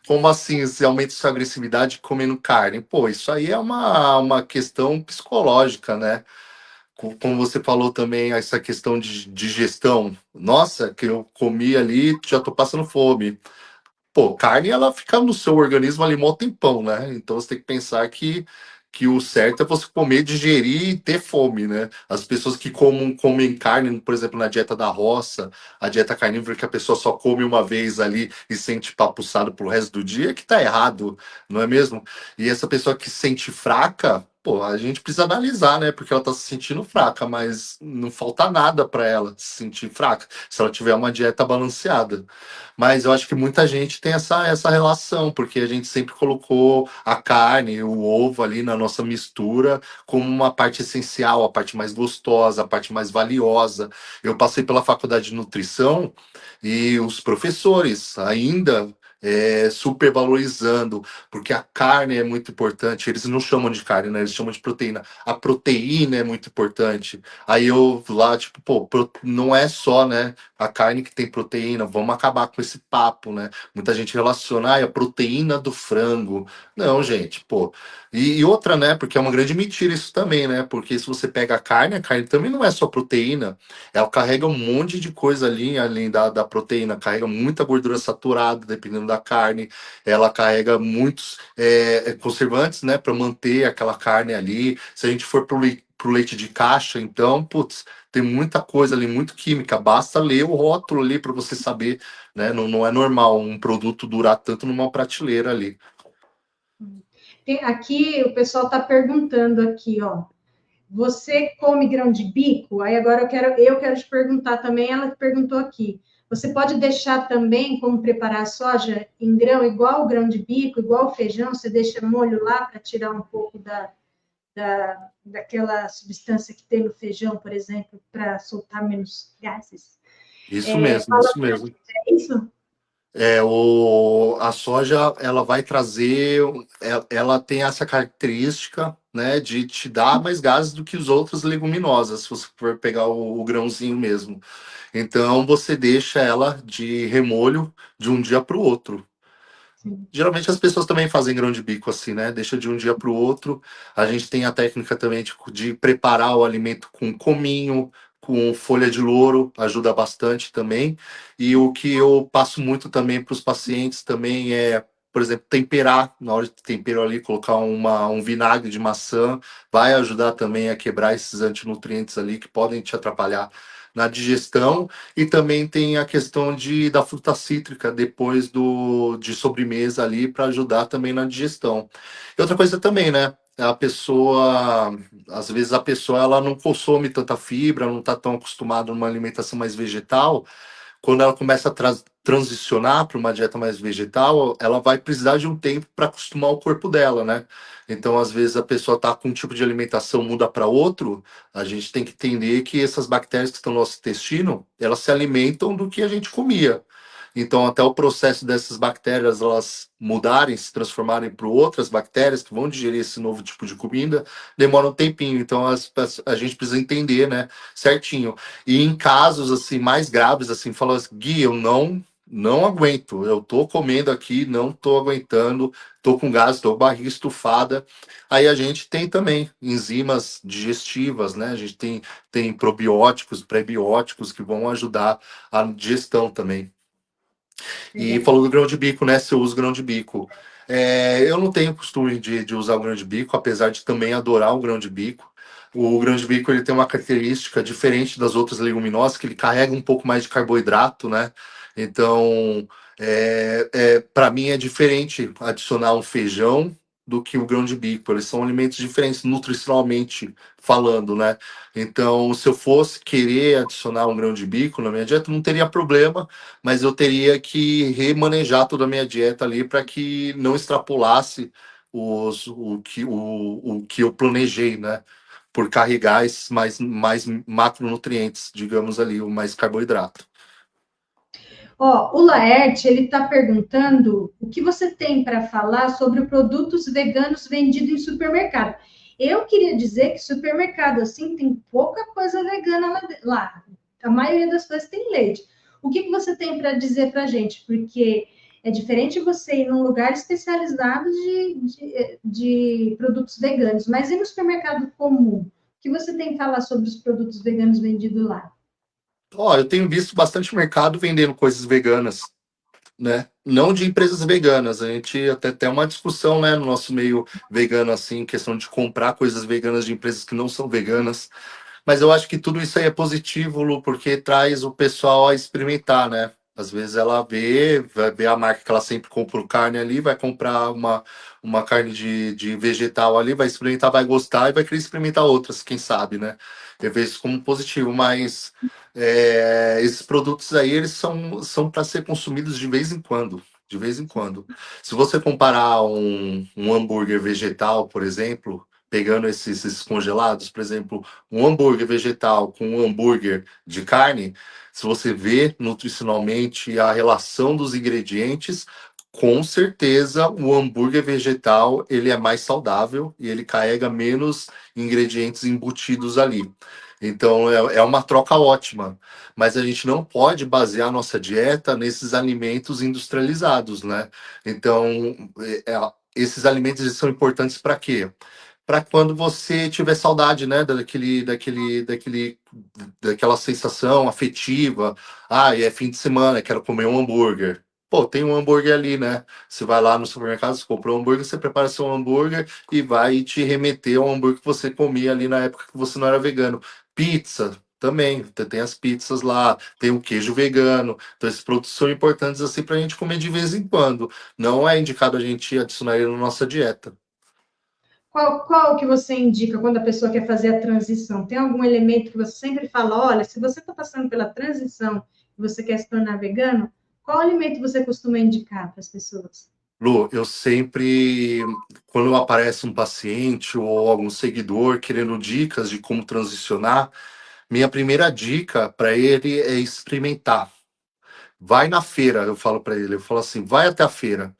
Como assim, você aumenta sua agressividade comendo carne? Pô, isso aí é uma questão psicológica, né? Como você falou também, essa questão de digestão. Nossa, que eu comi ali, já tô passando fome. Pô, carne, ela fica no seu organismo ali mó tempão, né? Então você tem que pensar que o certo é você comer, digerir e ter fome, né? As pessoas que comem carne, por exemplo, na dieta da roça, a dieta carnívora, que a pessoa só come uma vez ali e sente papuçado pro resto do dia, que tá errado, não é mesmo? E essa pessoa que se sente fraca, pô, a gente precisa analisar, né? Porque ela tá se sentindo fraca, mas não falta nada para ela se sentir fraca, se ela tiver uma dieta balanceada. Mas eu acho que muita gente tem essa relação, porque a gente sempre colocou a carne, o ovo ali na nossa mistura como uma parte essencial, a parte mais gostosa, a parte mais valiosa. Eu passei pela faculdade de nutrição e os professores ainda super valorizando, porque a carne é muito importante. Eles não chamam de carne, né? Eles chamam de proteína. A proteína é muito importante. Aí eu lá, tipo, pô, não é só, né? A carne que tem proteína, vamos acabar com esse papo, né? Muita gente relaciona, a proteína do frango. Não, gente, pô. E outra, né? Porque é uma grande mentira isso também, né? Porque se você pega a carne também não é só proteína. Ela carrega um monte de coisa ali, além da proteína. Carrega muita gordura saturada, dependendo da carne. Ela carrega muitos conservantes, né? Para manter aquela carne ali. Se a gente for pro leite de caixa, então, putz, tem muita coisa ali, muito química. Basta ler o rótulo ali para você saber, né? Não, não é normal um produto durar tanto numa prateleira ali. Aqui o pessoal está perguntando aqui, ó. Você come grão de bico? Aí agora eu quero te perguntar também, ela perguntou aqui. Você pode deixar também como preparar a soja em grão, igual o grão de bico, igual o feijão, você deixa molho lá para tirar um pouco daquela substância que tem no feijão, por exemplo, para soltar menos gases. Isso mesmo, isso mesmo. É isso? A soja, ela vai trazer, ela tem essa característica, né, de te dar mais gases do que as outras leguminosas, se você for pegar o grãozinho mesmo. Então, você deixa ela de remolho de um dia para o outro. Sim. Geralmente as pessoas também fazem grão de bico assim, né? Deixa de um dia para o outro. A gente tem a técnica também de preparar o alimento com cominho, com folha de louro, ajuda bastante também. E o que eu passo muito também para os pacientes também é, por exemplo, temperar. Na hora de tempero ali, colocar um vinagre de maçã, vai ajudar também a quebrar esses antinutrientes ali que podem te atrapalhar na digestão. E também tem a questão da fruta cítrica depois de sobremesa ali para ajudar também na digestão. E outra coisa também, né? A pessoa, às vezes a pessoa ela não consome tanta fibra, não está tão acostumada numa alimentação mais vegetal. Quando ela começa a transicionar para uma dieta mais vegetal, ela vai precisar de um tempo para acostumar o corpo dela, né? Então, às vezes, a pessoa está com um tipo de alimentação, muda para outro, a gente tem que entender que essas bactérias que estão no nosso intestino, elas se alimentam do que a gente comia. Então, até o processo dessas bactérias elas mudarem, se transformarem para outras bactérias que vão digerir esse novo tipo de comida, demora um tempinho. Então, a gente precisa entender, né, certinho. E em casos assim mais graves, assim, fala assim, Gui, eu não aguento. Eu tô comendo aqui, não tô aguentando, tô com gás, tô com barriga estufada. Aí a gente tem também enzimas digestivas, né? A gente tem probióticos, prebióticos que vão ajudar a digestão também. E Legal. falou do grão de bico, né? Se eu uso grão de bico. Eu não tenho costume de usar o grão de bico, apesar de também adorar o grão de bico. O grão de bico ele tem uma característica diferente das outras leguminosas, que ele carrega um pouco mais de carboidrato, né? Então, para mim é diferente adicionar um feijão do que o grão de bico. Eles são alimentos diferentes nutricionalmente falando, né? Então, se eu fosse querer adicionar um grão de bico na minha dieta, não teria problema, mas eu teria que remanejar toda a minha dieta ali para que não extrapolasse o que eu planejei, né? Por carregar esses mais macronutrientes, digamos ali, o mais carboidrato. Ó, o Laerte, ele está perguntando o que você tem para falar sobre produtos veganos vendidos em supermercado. Eu queria dizer que supermercado, assim, tem pouca coisa vegana lá. A maioria das coisas tem leite. O que você tem para dizer para a gente? Porque é diferente você ir num lugar especializado de produtos veganos, mas e no supermercado comum? O que você tem que falar sobre os produtos veganos vendidos lá? Ó, eu tenho visto bastante mercado vendendo coisas veganas, né? Não de empresas veganas. A gente até tem uma discussão, né, no nosso meio vegano, assim, questão de comprar coisas veganas de empresas que não são veganas. Mas eu acho que tudo isso aí é positivo, Lu, porque traz o pessoal a experimentar, né? Às vezes ela vai ver a marca que ela sempre compra carne ali, vai comprar uma carne de vegetal ali, vai experimentar, vai gostar e vai querer experimentar outras, quem sabe, né? Eu vejo isso como positivo, mas esses produtos aí, eles são para ser consumidos de vez em quando. De vez em quando. Se você comparar um hambúrguer vegetal, por exemplo, pegando esses congelados, por exemplo, um hambúrguer vegetal com um hambúrguer de carne, se você vê nutricionalmente a relação dos ingredientes, com certeza o hambúrguer vegetal ele é mais saudável e ele carrega menos ingredientes embutidos ali. Então é uma troca ótima, mas a gente não pode basear nossa dieta nesses alimentos industrializados, né? Então esses alimentos eles são importantes para quê? Para quando você tiver saudade, né, daquela sensação afetiva. Ah, e é fim de semana, quero comer um hambúrguer. Pô, tem um hambúrguer ali, né? Você vai lá no supermercado, você compra um hambúrguer, você prepara seu hambúrguer e vai te remeter ao hambúrguer que você comia ali na época que você não era vegano. Pizza, também, tem as pizzas lá, tem o queijo vegano. Então, esses produtos são importantes assim para a gente comer de vez em quando. Não é indicado a gente adicionar ele na nossa dieta. Qual que você indica quando a pessoa quer fazer a transição? Tem algum elemento que você sempre fala, olha, se você está passando pela transição e você quer se tornar vegano, qual alimento você costuma indicar para as pessoas? Lu, eu sempre, quando aparece um paciente ou algum seguidor querendo dicas de como transicionar, minha primeira dica para ele é experimentar. Vai na feira, eu falo para ele, eu falo assim, vai até a feira,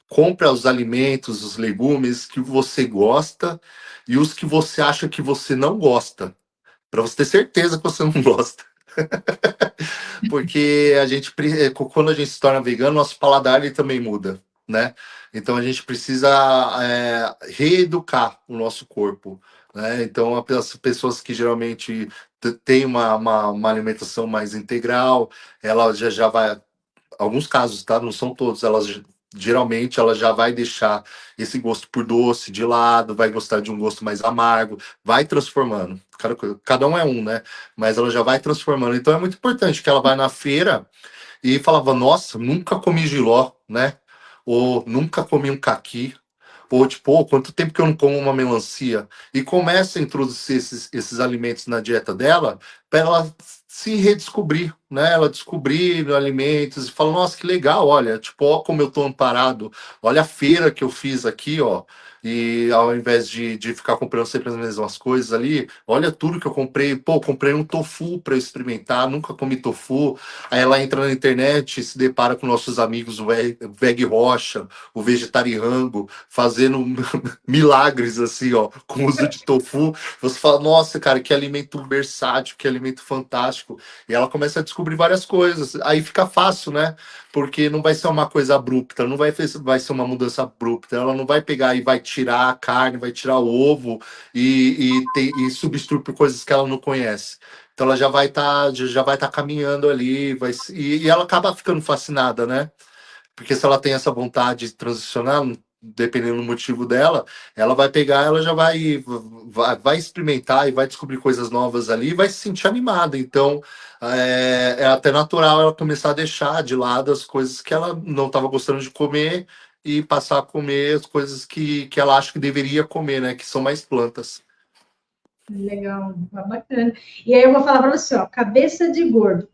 compra os alimentos, os legumes que você gosta e os que você acha que você não gosta, para você ter certeza que você não gosta. Porque quando a gente se torna vegano, nosso paladar ele também muda, né? Então a gente precisa reeducar o nosso corpo, né? Então as pessoas que geralmente têm uma alimentação mais integral, ela já vai, alguns casos, tá? Não são todos, geralmente ela já vai deixar esse gosto por doce de lado, vai gostar de um gosto mais amargo, vai transformando. Cada um é um, né? Mas ela já vai transformando. Então é muito importante que ela vá na feira e falava, nossa, nunca comi jiló, né? Ou nunca comi um caqui. Ou tipo, quanto tempo que eu não como uma melancia? E começa a introduzir esses alimentos na dieta dela para ela se redescobrir, né? Ela descobrir alimentos e fala, nossa, que legal, olha, tipo, ó, como eu tô amparado, olha a feira que eu fiz aqui, ó. E ao invés de ficar comprando sempre as mesmas coisas ali, olha tudo que eu comprei. Pô, comprei um tofu para experimentar, nunca comi tofu. Aí ela entra na internet e se depara com nossos amigos, o Veg Rocha, o Vegetariango, fazendo milagres assim, ó, com o uso de tofu. Você fala, nossa, cara, que alimento versátil, que alimento fantástico. E ela começa a descobrir várias coisas. Aí fica fácil, né? Porque não vai ser uma coisa abrupta, não vai ser uma mudança abrupta. Ela não vai pegar e vai tirar a carne, vai tirar o ovo e substituir por coisas que ela não conhece. Então ela já vai tá caminhando ali, e ela acaba ficando fascinada, né? Porque se ela tem essa vontade de transicionar, dependendo do motivo dela, ela vai pegar, ela já vai experimentar e vai descobrir coisas novas ali e vai se sentir animada. Então, é até natural ela começar a deixar de lado as coisas que ela não estava gostando de comer e passar a comer as coisas que ela acha que deveria comer, né? Que são mais plantas. Legal, bacana. E aí eu vou falar para você, ó, cabeça de gordo.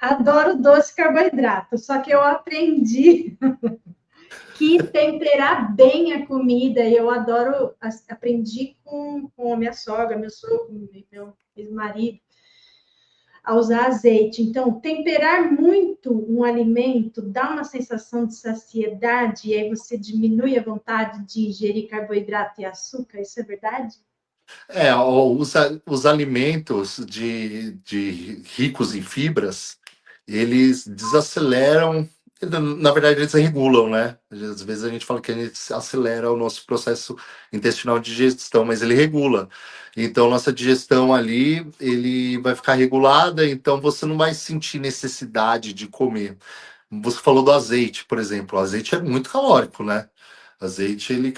Adoro doce carboidrato, só que eu aprendi que temperar bem a comida, e eu adoro, aprendi com a minha sogra, meu sogro, meu ex-marido, a usar azeite. Então, temperar muito um alimento dá uma sensação de saciedade, e aí você diminui a vontade de ingerir carboidrato e açúcar, isso é verdade? Os alimentos de ricos em fibras, eles desaceleram, na verdade, eles regulam, né? Às vezes a gente fala que a gente acelera o nosso processo intestinal de digestão, mas ele regula. Então, nossa digestão ali, ele vai ficar regulada, então você não vai sentir necessidade de comer. Você falou do azeite, por exemplo. O azeite é muito calórico, né? Azeite, ele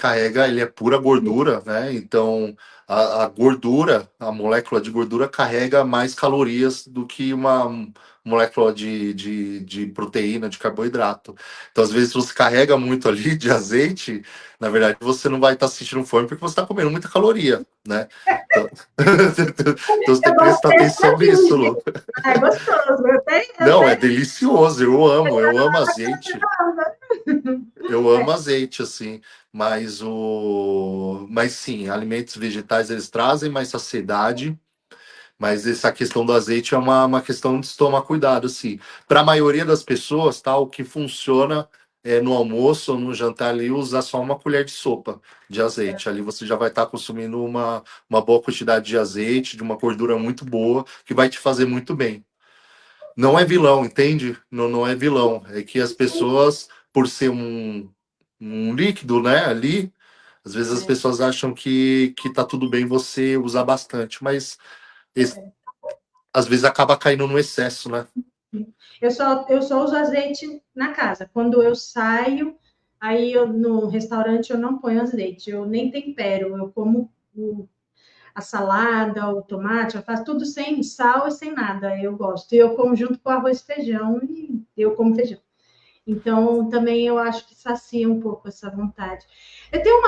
é pura gordura, né? Então, a gordura, a molécula de gordura carrega mais calorias do que uma molécula de proteína, de carboidrato. Então, às vezes, se você carrega muito ali de azeite, na verdade, você não vai estar sentindo fome porque você está comendo muita caloria, né? Então, então você tem que prestar atenção nisso, Lu. É gostoso, Não, é delicioso, eu amo azeite. Eu amo azeite, assim, mas sim, alimentos vegetais eles trazem mais saciedade, mas essa questão do azeite é uma questão de se tomar cuidado, assim. Para a maioria das pessoas, tá, o que funciona é no almoço ou no jantar ali usar só uma colher de sopa de azeite. Ali você já vai estar consumindo uma boa quantidade de azeite, de uma gordura muito boa, que vai te fazer muito bem. Não é vilão, entende? Não, não é vilão. É que as pessoas, por ser um líquido, né, ali, às vezes as pessoas acham que tá tudo bem você usar bastante, mas às vezes acaba caindo no excesso, né? Eu só uso azeite na casa. Quando eu saio, aí no restaurante eu não ponho azeite, eu nem tempero, eu como a salada, o tomate, eu faço tudo sem sal e sem nada, eu gosto. E eu como junto com arroz e feijão, e eu como feijão. Então, também eu acho que sacia um pouco essa vontade. Eu tenho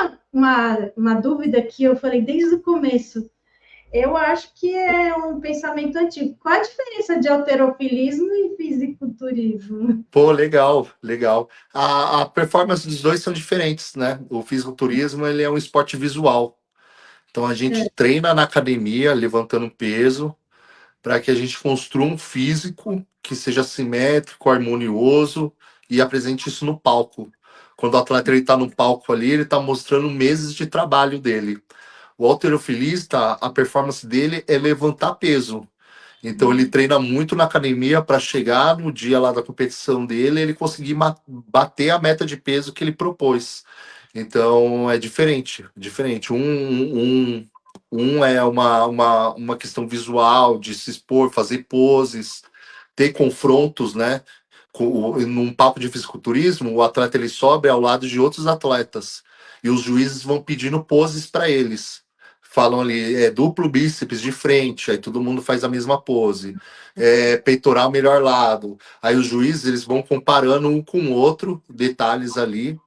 uma dúvida que eu falei desde o começo. Eu acho que é um pensamento antigo. Qual a diferença de halterofilismo e fisiculturismo? Pô, legal, legal. A performance dos dois são diferentes, né? O fisiculturismo, ele é um esporte visual. Então a gente treina na academia, levantando peso, para que a gente construa um físico que seja simétrico, harmonioso e apresente isso no palco. Quando o atleta está no palco ali, ele está mostrando meses de trabalho dele. O halterofilista, a performance dele é levantar peso. Então ele treina muito na academia para chegar no dia lá da competição dele, ele conseguir bater a meta de peso que ele propôs. Então é diferente, diferente. Um é uma questão visual de se expor, fazer poses, ter confrontos, né? Num papo de fisiculturismo, o atleta ele sobe ao lado de outros atletas e os juízes vão pedindo poses para eles. Falam ali, duplo bíceps de frente, aí todo mundo faz a mesma pose. Peitoral melhor lado. Aí os juízes eles vão comparando um com o outro, detalhes ali,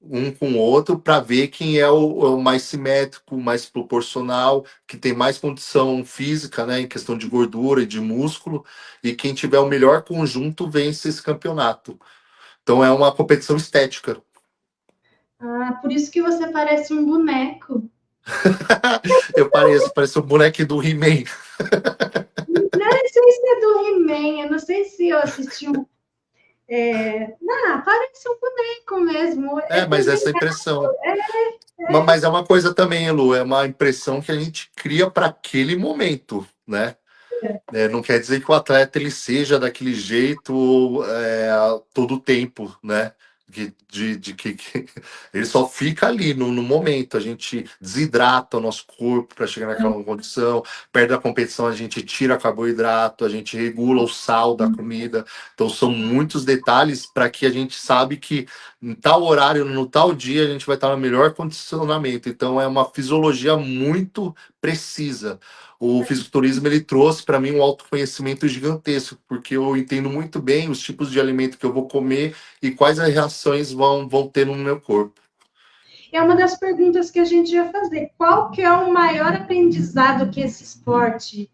um com o outro, para ver quem é o mais simétrico, mais proporcional, que tem mais condição física, né, em questão de gordura e de músculo, e quem tiver o melhor conjunto vence esse campeonato. Então é uma competição estética. Ah, por isso que você parece um boneco. Eu pareço o boneco do He-Man. Não sei se é do He-Man, eu não sei se eu assisti um. Não, parece um boneco mesmo. Mas essa é a impressão. Mas é uma coisa também, Lu, é uma impressão que a gente cria para aquele momento, né? Não quer dizer que o atleta ele seja daquele jeito todo o tempo, né? que ele só fica ali no momento. A gente desidrata o nosso corpo para chegar naquela condição, perto da competição a gente tira carboidrato, a gente regula o sal da comida. Então são muitos detalhes para que a gente sabe que em tal horário, no tal dia, a gente vai estar no melhor condicionamento. Então é uma fisiologia muito precisa. O fisiculturismo ele trouxe para mim um autoconhecimento gigantesco, porque eu entendo muito bem os tipos de alimento que eu vou comer e quais as reações vão ter no meu corpo. É uma das perguntas que a gente ia fazer. Qual que é o maior aprendizado que esse esporte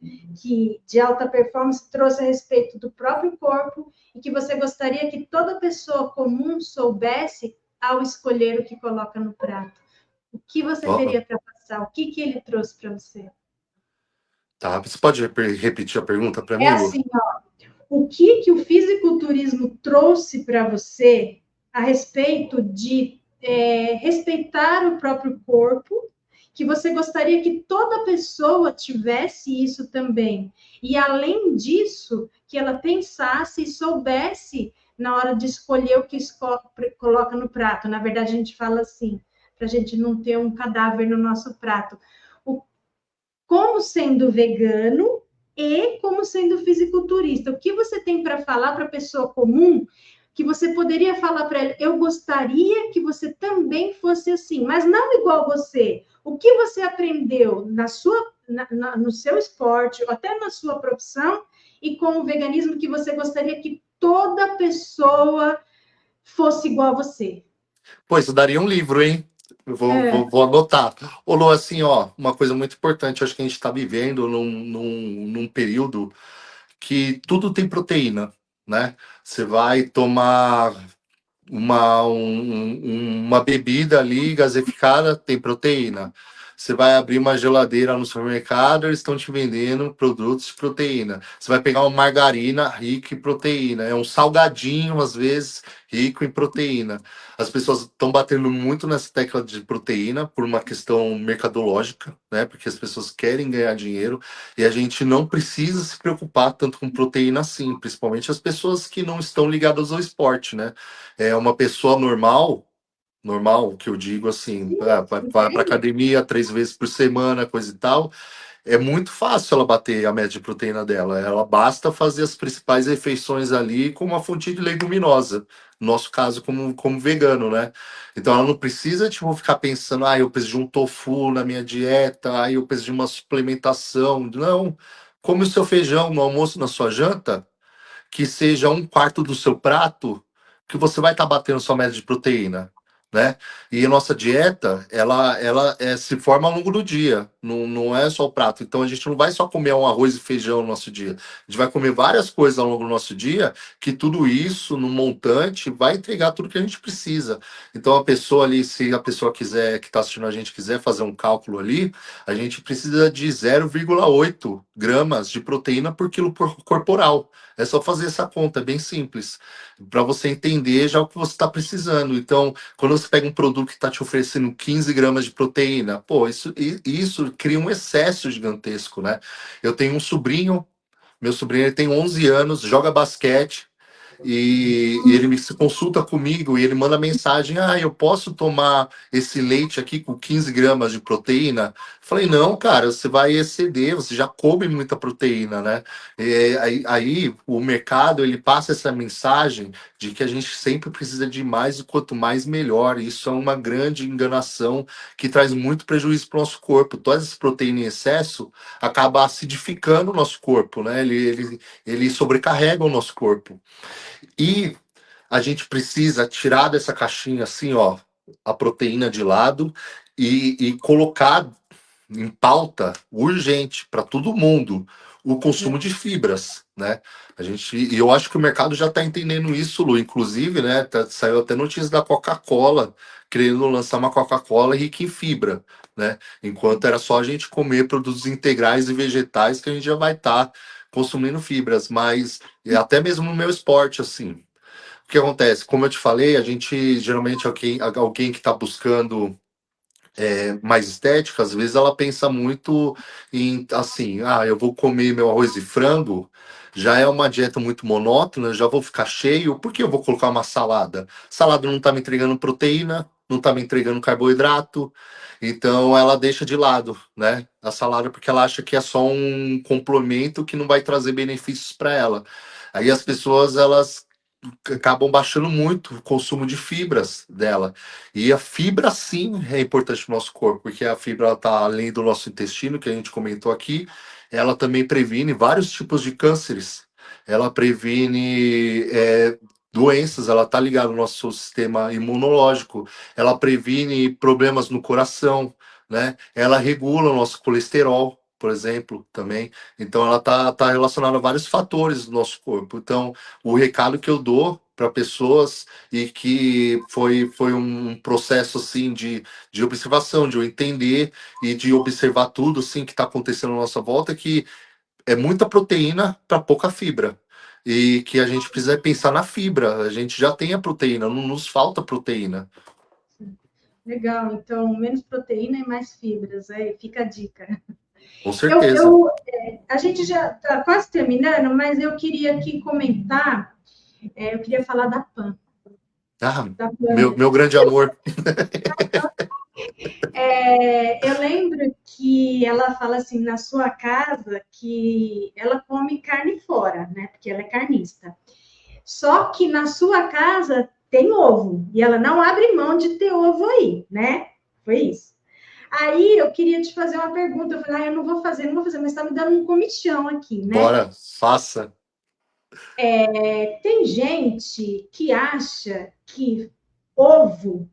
de alta performance trouxe a respeito do próprio corpo e que você gostaria que toda pessoa comum soubesse ao escolher o que coloca no prato? O que você Ó, teria para passar? O que ele trouxe para você? tá, você pode repetir a pergunta para É mim, Lu? assim, ó, o que o fisiculturismo trouxe para você a respeito de respeitar o próprio corpo, que você gostaria que toda pessoa tivesse isso também. E, além disso, que ela pensasse e soubesse na hora de escolher o que coloca no prato. Na verdade, a gente fala assim, para a gente não ter um cadáver no nosso prato. Como sendo vegano e como sendo fisiculturista. O que você tem para falar para a pessoa comum que você poderia falar para ela, eu gostaria que você também fosse assim, mas não igual você. O que você aprendeu no seu esporte, ou até na sua profissão, e com o veganismo que você gostaria que toda pessoa fosse igual a você? Pô, isso daria um livro, hein? Eu É, vou anotar. Ô, Lu, assim, ó, uma coisa muito importante, acho que a gente está vivendo num período que tudo tem proteína, né? Você vai tomar uma bebida ali gaseificada, tem proteína. Você vai abrir uma geladeira no supermercado, eles estão te vendendo produtos de proteína. Você vai pegar uma margarina rica em proteína. É um salgadinho, às vezes, rico em proteína. As pessoas estão batendo muito nessa tecla de proteína por uma questão mercadológica, né? Porque as pessoas querem ganhar dinheiro e a gente não precisa se preocupar tanto com proteína assim, principalmente as pessoas que não estão ligadas ao esporte, né? É uma pessoa normal, que eu digo assim, vai para academia 3 vezes por semana, coisa e tal, é muito fácil ela bater a média de proteína dela. Ela basta fazer as principais refeições ali com uma fonte de leguminosa. No nosso caso, como vegano, né? Então ela não precisa, tipo, ficar pensando, eu preciso de um tofu na minha dieta, eu preciso de uma suplementação. Não. Come o seu feijão no almoço, na sua janta, que seja um quarto do seu prato, que você vai estar batendo sua média de proteína, né? E a nossa dieta, ela se forma ao longo do dia, não é só o prato. Então a gente não vai só comer um arroz e feijão no nosso dia. A gente vai comer várias coisas ao longo do nosso dia, que tudo isso, no montante, vai entregar tudo que a gente precisa. Então a pessoa ali, se a pessoa quiser, que está assistindo a gente, quiser fazer um cálculo ali, a gente precisa de 0,8 gramas de proteína por quilo corporal. É só fazer essa conta, é bem simples, para você entender já o que você está precisando. Então, quando você pega um produto que está te oferecendo 15 gramas de proteína, pô, isso cria um excesso gigantesco, né? Eu tenho um sobrinho, meu sobrinho ele tem 11 anos, joga basquete, e ele se consulta comigo e ele manda mensagem: eu posso tomar esse leite aqui com 15 gramas de proteína? Falei, não, cara, você vai exceder, você já come muita proteína, né? Aí o mercado ele passa essa mensagem de que a gente sempre precisa de mais e quanto mais melhor. Isso é uma grande enganação que traz muito prejuízo para o nosso corpo. Toda essa proteína em excesso acaba acidificando o nosso corpo, né? Ele sobrecarrega o nosso corpo. E a gente precisa tirar dessa caixinha assim, ó, a proteína de lado e colocar em pauta urgente para todo mundo o consumo de fibras, né? E eu acho que o mercado já está entendendo isso, Lu. Inclusive, né? Saiu até notícia da Coca-Cola querendo lançar uma Coca-Cola rica em fibra, né? Enquanto era só a gente comer produtos integrais e vegetais que a gente já vai estar consumindo fibras, mas até mesmo no meu esporte, assim. O que acontece? Como eu te falei, a gente geralmente alguém que está buscando mais estética, às vezes ela pensa muito em assim, eu vou comer meu arroz e frango já é uma dieta muito monótona, eu já vou ficar cheio, por que eu vou colocar uma salada? Salada não está me entregando proteína, não está me entregando carboidrato, então ela deixa de lado, né? A salada, porque ela acha que é só um complemento que não vai trazer benefícios para ela. Aí as pessoas, elas acabam baixando muito o consumo de fibras dela. E a fibra, sim, é importante no nosso corpo, porque a fibra está além do nosso intestino, que a gente comentou aqui, ela também previne vários tipos de cânceres. Ela previne doenças, ela está ligada ao nosso sistema imunológico, ela previne problemas no coração, né? Ela regula o nosso colesterol, por exemplo, também. Então, ela tá relacionada a vários fatores do nosso corpo. Então, o recado que eu dou para pessoas e que foi um processo assim de observação, de eu entender e de observar tudo assim que está acontecendo à nossa volta, que é muita proteína para pouca fibra. E que a gente precisa pensar na fibra. A gente já tem a proteína, não nos falta proteína. Legal, então menos proteína e mais fibras, aí fica a dica. Com certeza. A gente já está quase terminando, mas eu queria aqui comentar, eu queria falar da PAN. Ah, Da PAN. meu grande amor. Eu lembro que ela fala assim, na sua casa, que ela come carne fora, né? Porque ela é carnista. Só que na sua casa tem ovo, e ela não abre mão de ter ovo aí, né? Foi isso. Aí eu queria te fazer uma pergunta. Eu falei, eu não vou fazer, mas está me dando um comichão aqui, né? Bora, faça. Tem gente que acha que ovo,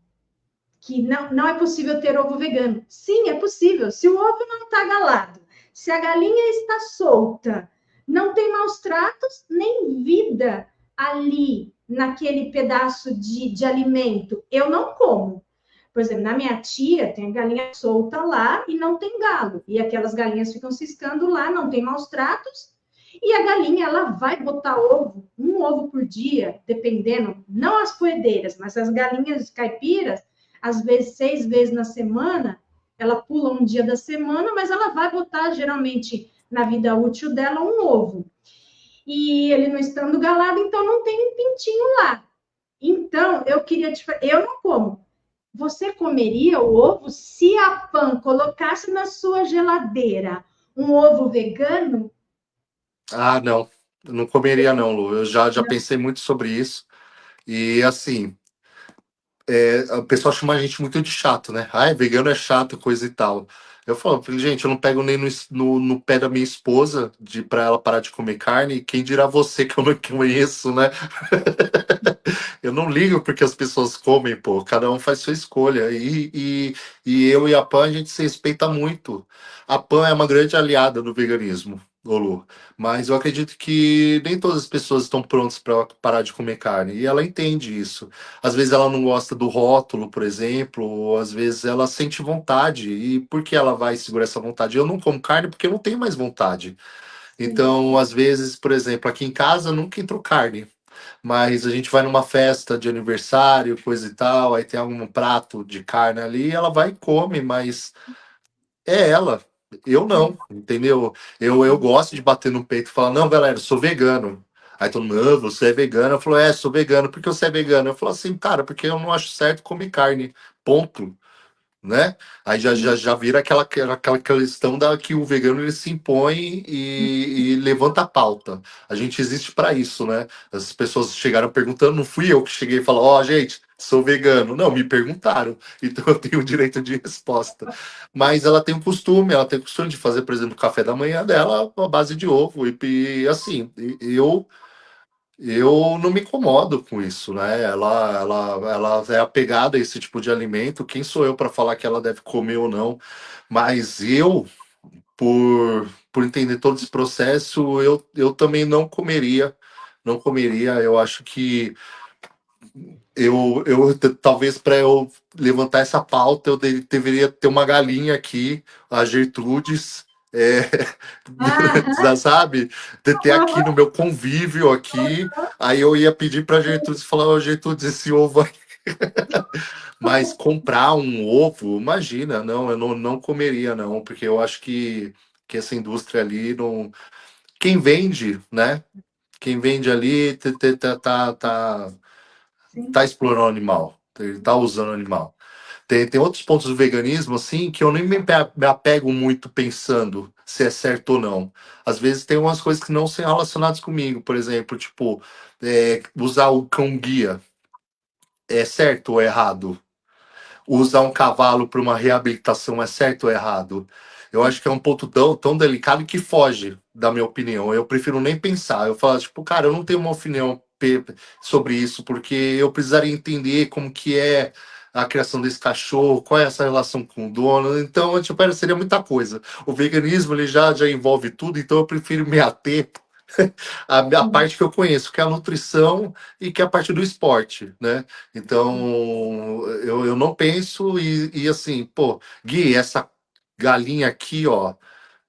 que não é possível ter ovo vegano. Sim, é possível. Se o ovo não está galado, se a galinha está solta, não tem maus tratos, nem vida ali naquele pedaço de alimento, eu não como. Por exemplo, na minha tia tem galinha solta lá e não tem galo. E aquelas galinhas ficam ciscando lá, não tem maus tratos. E a galinha, ela vai botar ovo, um ovo por dia, dependendo, não as poedeiras, mas as galinhas caipiras, às vezes 6 vezes na semana, ela pula um dia da semana, mas ela vai botar, geralmente, na vida útil dela, um ovo. E ele não estando galado, então não tem um pintinho lá. Então, eu queria te falar, eu não como. Você comeria o ovo se a PAN colocasse na sua geladeira um ovo vegano? Ah, não. Eu não comeria não, Lu. Eu já pensei muito sobre isso. E assim, o pessoal chama a gente muito de chato, né? Ah, vegano é chato, coisa e tal. Eu falo, gente, eu não pego nem no pé da minha esposa pra ela parar de comer carne. Quem dirá você que eu não conheço, né? Eu não ligo porque as pessoas comem, pô. Cada um faz sua escolha. E eu e a Pan, a gente se respeita muito. A Pan é uma grande aliada do veganismo, Lu. Mas eu acredito que nem todas as pessoas estão prontas para parar de comer carne. E ela entende isso. Às vezes ela não gosta do rótulo, por exemplo, ou às vezes ela sente vontade. E por que ela vai segurar essa vontade? Eu não como carne porque eu não tenho mais vontade. Então, às vezes, por exemplo, aqui em casa nunca entrou carne, mas a gente vai numa festa de aniversário, coisa e tal, aí tem algum prato de carne ali, ela vai e come, mas é ela. Eu não, entendeu? Eu gosto de bater no peito e falar, não, galera, eu sou vegano. Aí todo mundo, "Ah, você é vegano?" Eu falo, sou vegano. Por que você é vegano? Eu falo assim, cara, porque eu não acho certo comer carne. Ponto, né? Aí já vira aquela questão da que o vegano ele se impõe e levanta a pauta. A gente existe para isso, né? As pessoas chegaram perguntando, não fui eu que cheguei e falei, ó, gente, sou vegano. Não, me perguntaram, então eu tenho o direito de resposta. Mas ela tem o costume de fazer, por exemplo, o café da manhã dela à base de ovo. E assim, eu não me incomodo com isso, né? Ela é apegada a esse tipo de alimento. Quem sou eu para falar que ela deve comer ou não? Mas eu, por entender todo esse processo, eu também não comeria. Não comeria. Eu acho que talvez para eu levantar essa pauta, deveria ter uma galinha aqui, a Gertrudes. É, sabe, de ter aqui no meu convívio aqui, aí eu ia pedir para Gertrudes falar, ô Gertrudes, esse ovo aí. Mas comprar um ovo, imagina, não, eu não comeria não, porque eu acho que essa indústria ali não quem vende, né? Quem vende ali Sim. tá explorando o animal, ele tá usando o animal. Tem outros pontos do veganismo, assim, que eu nem me apego muito pensando se é certo ou não. Às vezes tem umas coisas que não são relacionadas comigo, por exemplo, tipo, usar o cão guia é certo ou errado? Usar um cavalo para uma reabilitação é certo ou errado? Eu acho que é um ponto tão delicado que foge da minha opinião. Eu prefiro nem pensar. Eu falo, tipo, cara, eu não tenho uma opinião sobre isso, porque eu precisaria entender como que é a criação desse cachorro, qual é essa relação com o dono. Então, tipo, seria muita coisa. O veganismo, ele já envolve tudo, então eu prefiro me ater a parte que eu conheço, que é a nutrição e que é a parte do esporte, né? Então, eu não penso e assim, pô, Gui, essa galinha aqui, ó,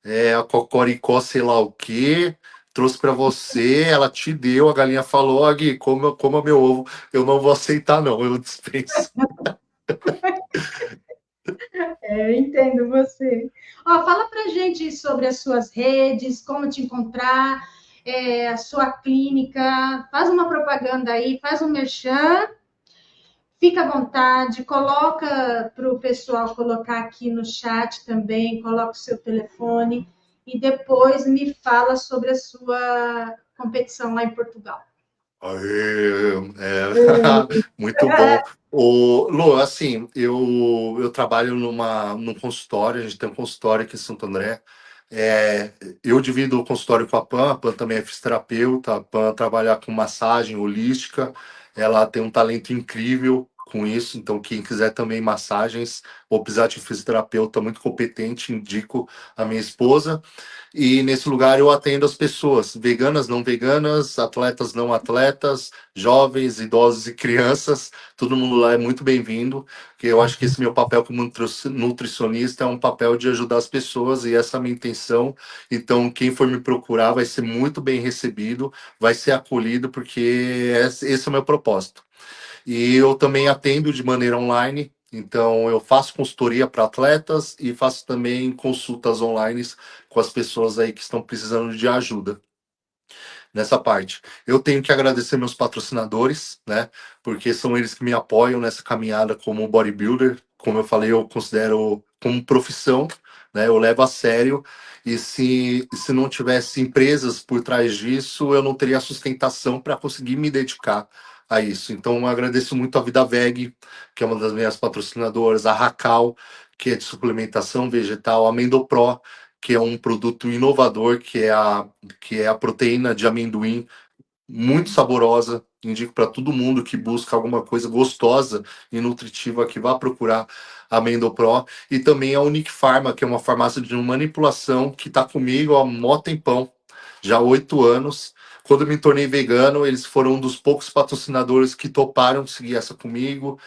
é a cocoricó, sei lá o quê, trouxe para você, ela te deu, a galinha falou, ó, Gui, coma meu ovo, eu não vou aceitar não, eu dispenso. Eu entendo você. Ó, fala pra gente sobre as suas redes, como te encontrar, a sua clínica, faz uma propaganda aí, faz um merchan, fica à vontade, coloca para o pessoal colocar aqui no chat também, coloca o seu telefone e depois me fala sobre a sua competição lá em Portugal. Aê, muito bom. Lu, assim, eu trabalho num consultório, a gente tem um consultório aqui em Santo André. Eu divido o consultório com a Pan também é fisioterapeuta, a Pan trabalha com massagem holística, ela tem um talento incrível com isso, então quem quiser também massagens ou precisar de um fisioterapeuta muito competente, indico a minha esposa. E nesse lugar eu atendo as pessoas, veganas, não veganas, atletas, não atletas, jovens, idosos e crianças. Todo mundo lá é muito bem-vindo, porque eu acho que esse meu papel como nutricionista é um papel de ajudar as pessoas e essa é a minha intenção. Então, quem for me procurar vai ser muito bem recebido, vai ser acolhido, porque esse é o meu propósito. E eu também atendo de maneira online, então eu faço consultoria para atletas e faço também consultas online com as pessoas aí que estão precisando de ajuda nessa parte. Eu tenho que agradecer meus patrocinadores, né? Porque são eles que me apoiam nessa caminhada como bodybuilder. Como eu falei, eu considero como profissão, né? Eu levo a sério. E se não tivesse empresas por trás disso, eu não teria sustentação para conseguir me dedicar a isso. Então, eu agradeço muito a Vida Veg, que é uma das minhas patrocinadoras, a Racal, que é de suplementação vegetal, a Mendopro, que é um produto inovador, que é a proteína de amendoim, muito saborosa. Indico para todo mundo que busca alguma coisa gostosa e nutritiva que vá procurar a Mendopro. E também a Unique Pharma, que é uma farmácia de manipulação que está comigo há mó tempão, já há 8 anos. Quando eu me tornei vegano, eles foram um dos poucos patrocinadores que toparam seguir essa comigo,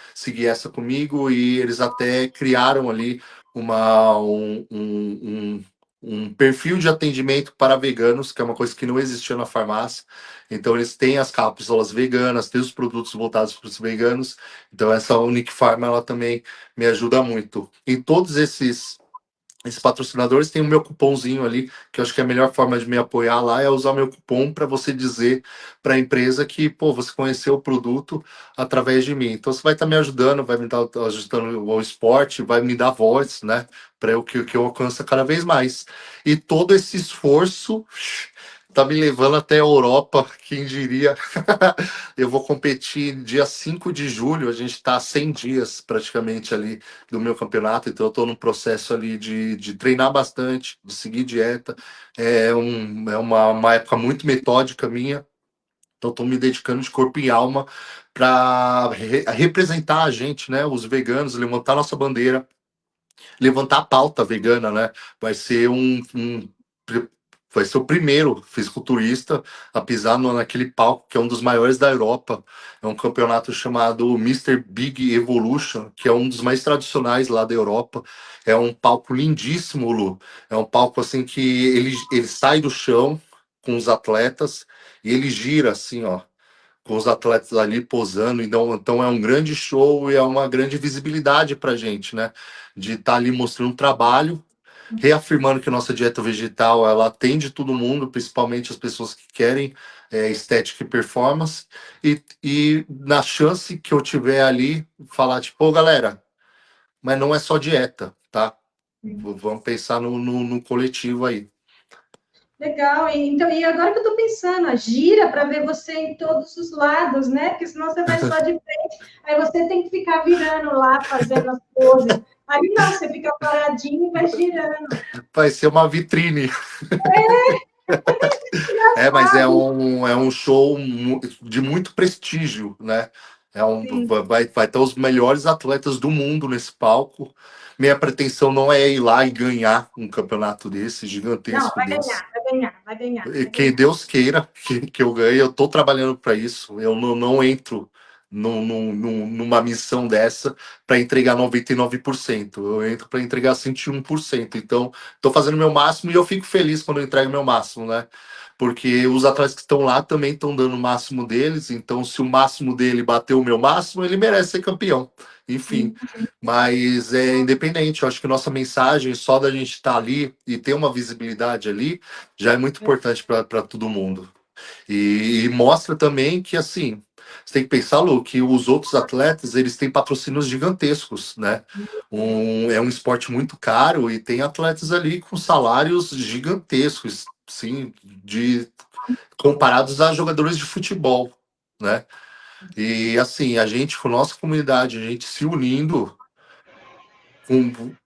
e eles até criaram ali um perfil de atendimento para veganos, que é uma coisa que não existia na farmácia. Então, eles têm as cápsulas veganas, têm os produtos voltados para os veganos. Então, essa Unique Pharma, ela também me ajuda muito. Em todos esses patrocinadores tem o meu cupomzinho ali, que eu acho que é a melhor forma de me apoiar lá é usar o meu cupom para você dizer para a empresa que, pô, você conheceu o produto através de mim. Então, você vai estar me ajudando, vai me estar ajudando ao esporte, vai me dar voz, né, para que eu alcance cada vez mais. E todo esse esforço tá me levando até a Europa, quem diria. Eu vou competir dia 5 de julho, a gente está 100 dias praticamente ali do meu campeonato, então eu estou num processo ali de treinar bastante, de seguir dieta. É uma época muito metódica minha, então estou me dedicando de corpo e alma para representar a gente, né, os veganos, levantar nossa bandeira, levantar a pauta vegana, né? Vai ser vai ser o primeiro fisiculturista a pisar naquele palco que é um dos maiores da Europa. É um campeonato chamado Mister Big Evolution, que é um dos mais tradicionais lá da Europa. É um palco lindíssimo, Lu. É um palco assim que ele sai do chão com os atletas e ele gira assim, ó, com os atletas ali posando. Então é um grande show e é uma grande visibilidade para a gente, né? De estar ali mostrando trabalho reafirmando que a nossa dieta vegetal, ela atende todo mundo, principalmente as pessoas que querem estética e performance, e na chance que eu tiver ali, falar tipo, ô galera, mas não é só dieta, tá? Vamos pensar no coletivo aí. Legal. Então, e agora que eu estou pensando, gira para ver você em todos os lados, né? Porque senão você vai só de frente, aí você tem que ficar virando lá, fazendo as poses. Aí não, você fica paradinho e vai girando. Vai ser uma vitrine. Mas é um show de muito prestígio, né? Sim. Vai ter os melhores atletas do mundo nesse palco. Minha pretensão não é ir lá e ganhar um campeonato desse, Não, gigantesco vai desse. ganhar, vai ganhar, vai ganhar. Vai Que ganhar. Deus queira que eu ganhe, eu estou trabalhando para isso. Eu não entro numa missão dessa para entregar 99%. Eu entro para entregar 101%. Então, estou fazendo o meu máximo e eu fico feliz quando eu entrego o meu máximo, né? Porque os atletas que estão lá também estão dando o máximo deles. Então, se o máximo dele bateu o meu máximo, ele merece ser campeão. Enfim, mas é independente. Eu acho que nossa mensagem, só da gente estar ali e ter uma visibilidade ali, já é muito importante para todo mundo. E mostra também que, assim, você tem que pensar, Lu, que os outros atletas, eles têm patrocínios gigantescos, né? É um esporte muito caro e tem atletas ali com salários gigantescos, sim, comparados a jogadores de futebol, né? E, assim, a gente, com nossa comunidade, a gente se unindo,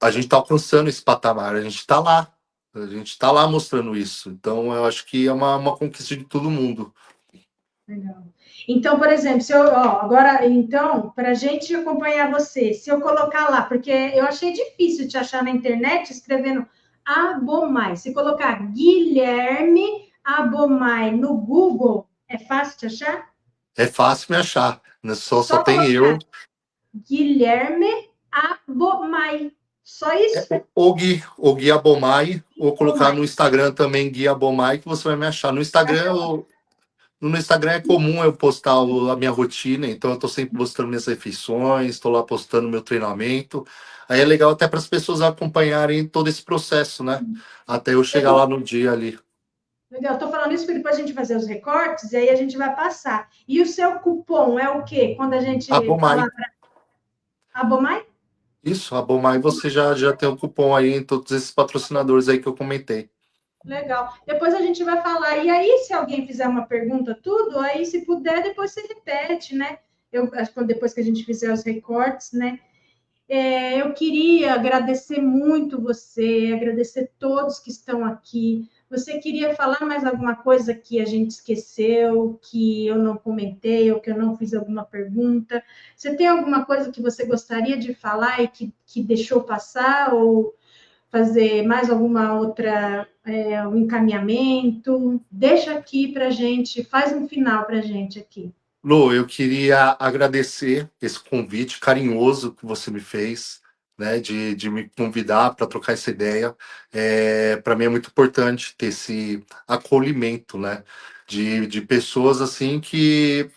a gente está alcançando esse patamar, a gente está lá. A gente está lá mostrando isso. Então, eu acho que é uma conquista de todo mundo. Legal. Então, por exemplo, se eu, ó, agora, então, para a gente acompanhar você, se eu colocar lá, porque eu achei difícil te achar na internet escrevendo Abomai. Se colocar Guilherme Abomai no Google, é fácil de achar? É fácil me achar, né? Só Só tem eu. colocar Guilherme Abomai. Só isso? O Gui Abomai, ou colocar Abomai. no Instagram também Gui Abomai, que você vai me achar. No Instagram é comum eu postar a minha rotina, então eu estou sempre postando minhas refeições, estou lá postando meu treinamento. Aí é legal até para as pessoas acompanharem todo esse processo, né? Até eu chegar lá no dia ali. Legal, estou falando isso porque depois a gente vai fazer os recortes e aí a gente vai passar. E o seu cupom é o quê? Quando a gente Abomai. falar para Abomai? Isso, Abomai, você já tem o cupom aí em todos esses patrocinadores aí que eu comentei. Legal. Depois a gente vai falar. E aí, se alguém fizer uma pergunta, tudo, aí se puder, depois você repete, né? Eu acho que depois que a gente fizer os recortes, né? Eu queria agradecer muito você, agradecer todos que estão aqui. Você queria falar mais alguma coisa que a gente esqueceu, que eu não comentei, ou que eu não fiz alguma pergunta? Você tem alguma coisa que você gostaria de falar e que deixou passar, ou fazer mais alguma outra, um encaminhamento? Deixa aqui para a gente, faz um final para a gente aqui. Lu, eu queria agradecer esse convite carinhoso que você me fez, né, de me convidar para trocar essa ideia. Para mim é muito importante ter esse acolhimento, né, de pessoas assim que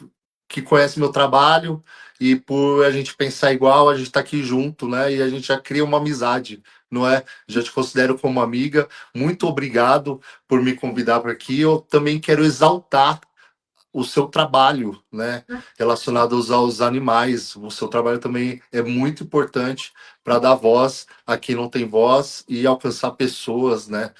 conhecem meu trabalho e por a gente pensar igual, a gente está aqui junto, né, e a gente já cria uma amizade, não é? Já te considero como amiga. Muito obrigado por me convidar para aqui. Eu também quero exaltar o seu trabalho, né, relacionado aos animais. O seu trabalho também é muito importante para dar voz a quem não tem voz e alcançar pessoas, né,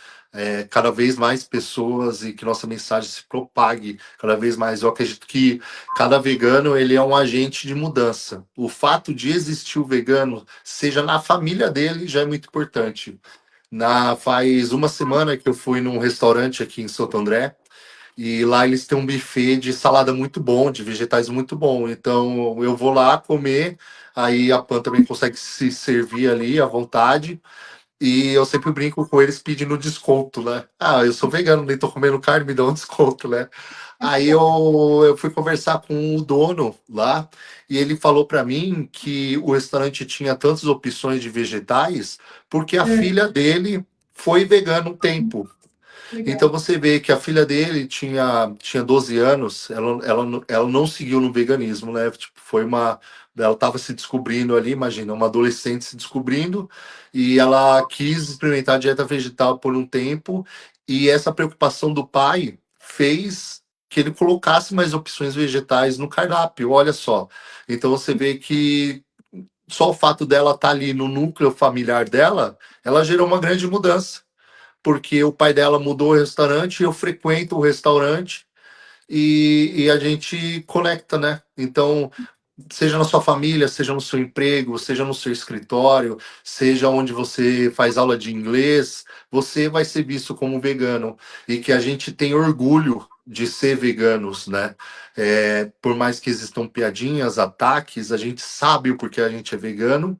cada vez mais pessoas e que nossa mensagem se propague cada vez mais. Eu acredito que cada vegano ele é um agente de mudança. O fato de existir o vegano, seja na família dele, já é muito importante. Faz uma semana que eu fui num restaurante aqui em Santo André, e lá eles têm um buffet de salada muito bom, de vegetais muito bom. Então eu vou lá comer, aí a Pan também consegue se servir ali à vontade. E eu sempre brinco com eles pedindo desconto, né? Ah, eu sou vegano, nem tô comendo carne, me dá um desconto, né? Aí eu fui conversar com o dono lá e ele falou para mim que o restaurante tinha tantas opções de vegetais porque a filha dele foi vegana um tempo. Então Legal. você vê que a filha dele tinha 12 anos, ela não seguiu no veganismo, né? Tipo, foi uma Ela estava se descobrindo ali, imagina, uma adolescente se descobrindo, e ela quis experimentar a dieta vegetal por um tempo, e essa preocupação do pai fez que ele colocasse mais opções vegetais no cardápio, olha só. Então você vê que só o fato dela estar ali no núcleo familiar dela, ela gerou uma grande mudança, porque o pai dela mudou o restaurante, eu frequento o restaurante, e a gente conecta, né? Então, seja na sua família, seja no seu emprego, seja no seu escritório, seja onde você faz aula de inglês, você vai ser visto como vegano. E que a gente tem orgulho de ser veganos, né? Por mais que existam piadinhas, ataques, a gente sabe o porquê a gente é vegano,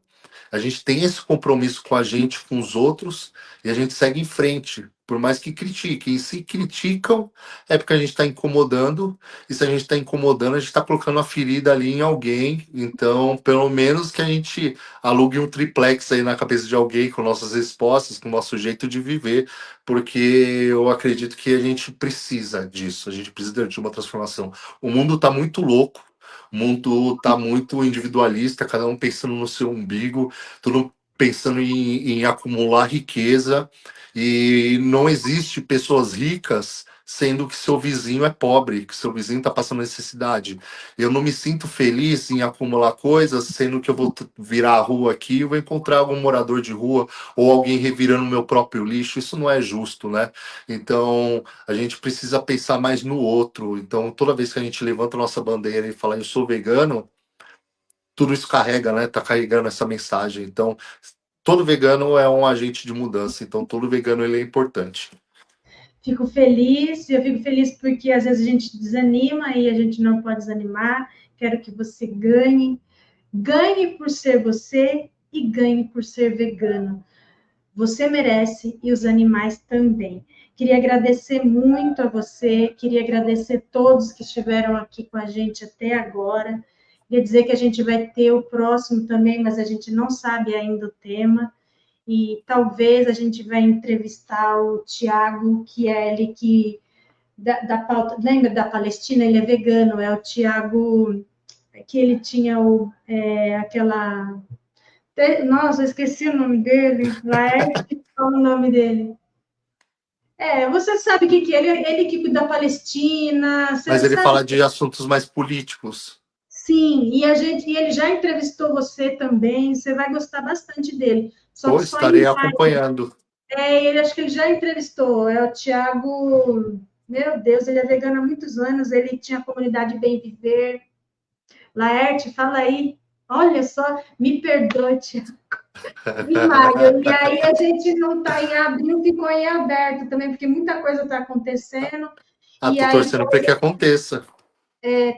a gente tem esse compromisso com a gente, com os outros, e a gente segue em frente. Por mais que critiquem. E se criticam, é porque a gente está incomodando. E se a gente está incomodando, a gente está colocando a ferida ali em alguém. Então, pelo menos que a gente alugue um triplex aí na cabeça de alguém com nossas respostas, com o nosso jeito de viver. Porque eu acredito que a gente precisa disso. A gente precisa de uma transformação. O mundo está muito louco. O mundo está muito individualista, cada um pensando no seu umbigo, todo pensando em acumular riqueza, e não existe pessoas ricas sendo que seu vizinho é pobre, que seu vizinho está passando necessidade. Eu não me sinto feliz em acumular coisas, sendo que eu vou virar a rua aqui e vou encontrar algum morador de rua ou alguém revirando o meu próprio lixo. Isso não é justo, né? Então, a gente precisa pensar mais no outro. Então, toda vez que a gente levanta a nossa bandeira e fala eu sou vegano, tudo isso carrega, né? Tá carregando essa mensagem. Então, todo vegano é um agente de mudança. Então, todo vegano ele é importante. Fico feliz, eu fico feliz porque às vezes a gente desanima e a gente não pode desanimar. Quero que você ganhe, ganhe por ser você e ganhe por ser vegano. Você merece e os animais também. Queria agradecer muito a você, queria agradecer todos que estiveram aqui com a gente até agora. Queria dizer que a gente vai ter o próximo também, mas a gente não sabe ainda o tema. E talvez a gente vai entrevistar o Tiago Chieli, que da pauta, lembra da Palestina? Ele é vegano, é o Tiago, que ele tinha aquela. Nossa, eu esqueci o nome dele. Laerte, qual o nome dele? Você sabe o que é? Ele que cuida da Palestina, Mas você ele sabe? fala de assuntos mais políticos. Sim, e ele já entrevistou você também, você vai gostar bastante dele. Só Ou que só estarei em acompanhando. ele acho que ele já entrevistou, é o Tiago, meu Deus, ele é vegano há muitos anos, ele tinha a comunidade Bem Viver. Laerte, fala aí. Olha só, me perdoe, Tiago. E aí a gente não está em abril, ficou em aberto também, porque muita coisa está acontecendo. Ah, E tô aí torcendo para que aconteça.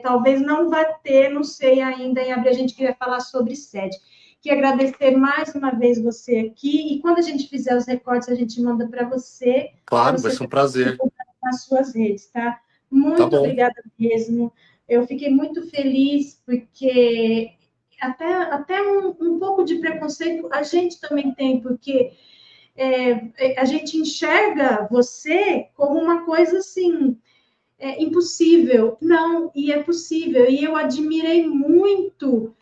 talvez não vá ter, não sei ainda, em abril a gente queria falar sobre sede. Queria agradecer mais uma vez você aqui, e quando a gente fizer os recortes, a gente manda para você Claro, vai ser um prazer. nas suas redes, tá? Tá Muito bom. obrigada mesmo. Eu fiquei muito feliz, porque até um pouco de preconceito a gente também tem, porque a gente enxerga você como uma coisa assim, impossível. Não, e é possível. E eu admirei muito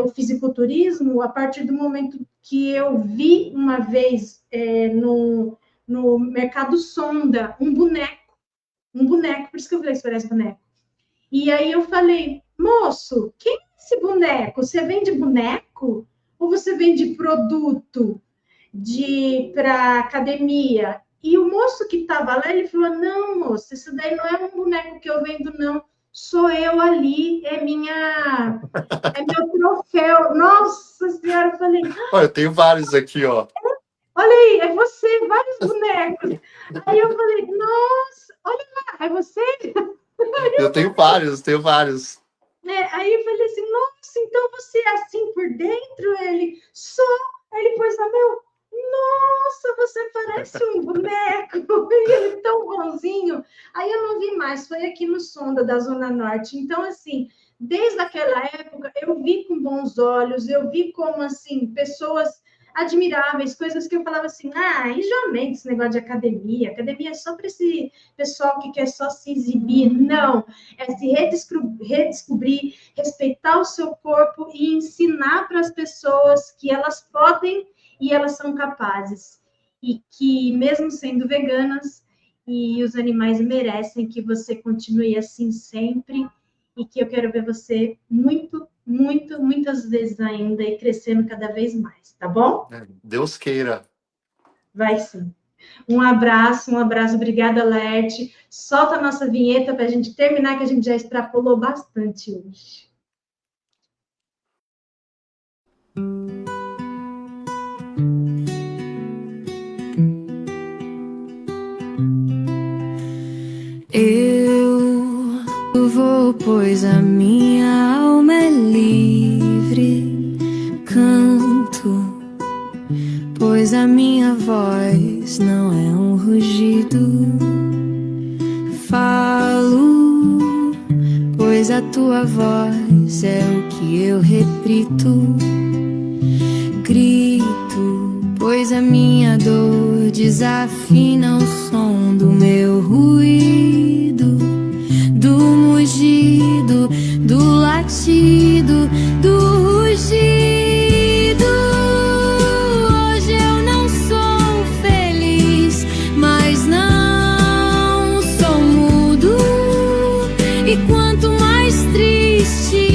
o fisiculturismo a partir do momento que eu vi uma vez no Mercado Sonda um boneco, por isso que eu falei que parece boneco. E aí eu falei, moço, quem é esse boneco? Você vende boneco? Ou você vende produto para academia? E o moço que estava lá, ele falou, não, moço, isso daí não é um boneco que eu vendo, não. Sou eu ali, é meu troféu. Nossa Senhora, eu falei, Olha, eu tenho vários aqui, ó. olha aí, é você, vários bonecos. Aí eu falei, nossa, olha lá, é você? Eu tenho vários, tenho vários. Aí eu falei assim, nossa, então você é assim por dentro? Ele, só. Aí ele pôs na meu, nossa, você parece um boneco. E ele tão bonzinho. Aí eu não vi mais, foi aqui no Sonda, da Zona Norte. Então, assim, desde aquela época, eu vi com bons olhos, eu vi como, assim, pessoas admiráveis, coisas que eu falava assim, enjoamento esse negócio de academia é só para esse pessoal que quer só se exibir. Não, é se redescobrir, respeitar o seu corpo e ensinar para as pessoas que elas podem e elas são capazes. E que, mesmo sendo veganas, e os animais merecem que você continue assim sempre, e que eu quero ver você muitas vezes ainda e crescendo cada vez mais, tá bom? Deus queira. Vai sim. Um abraço, obrigada, Laerte. Solta a nossa vinheta para a gente terminar, que a gente já extrapolou bastante hoje. Eu vou, pois a minha alma é livre, canto, pois a minha voz não é um rugido. Falo, pois a tua voz é o que eu retrito. Grito, pois a minha dor desafina o som do meu ruído, do mugido, do latido, do rugido. Hoje eu não sou feliz, mas não sou mudo. E quanto mais triste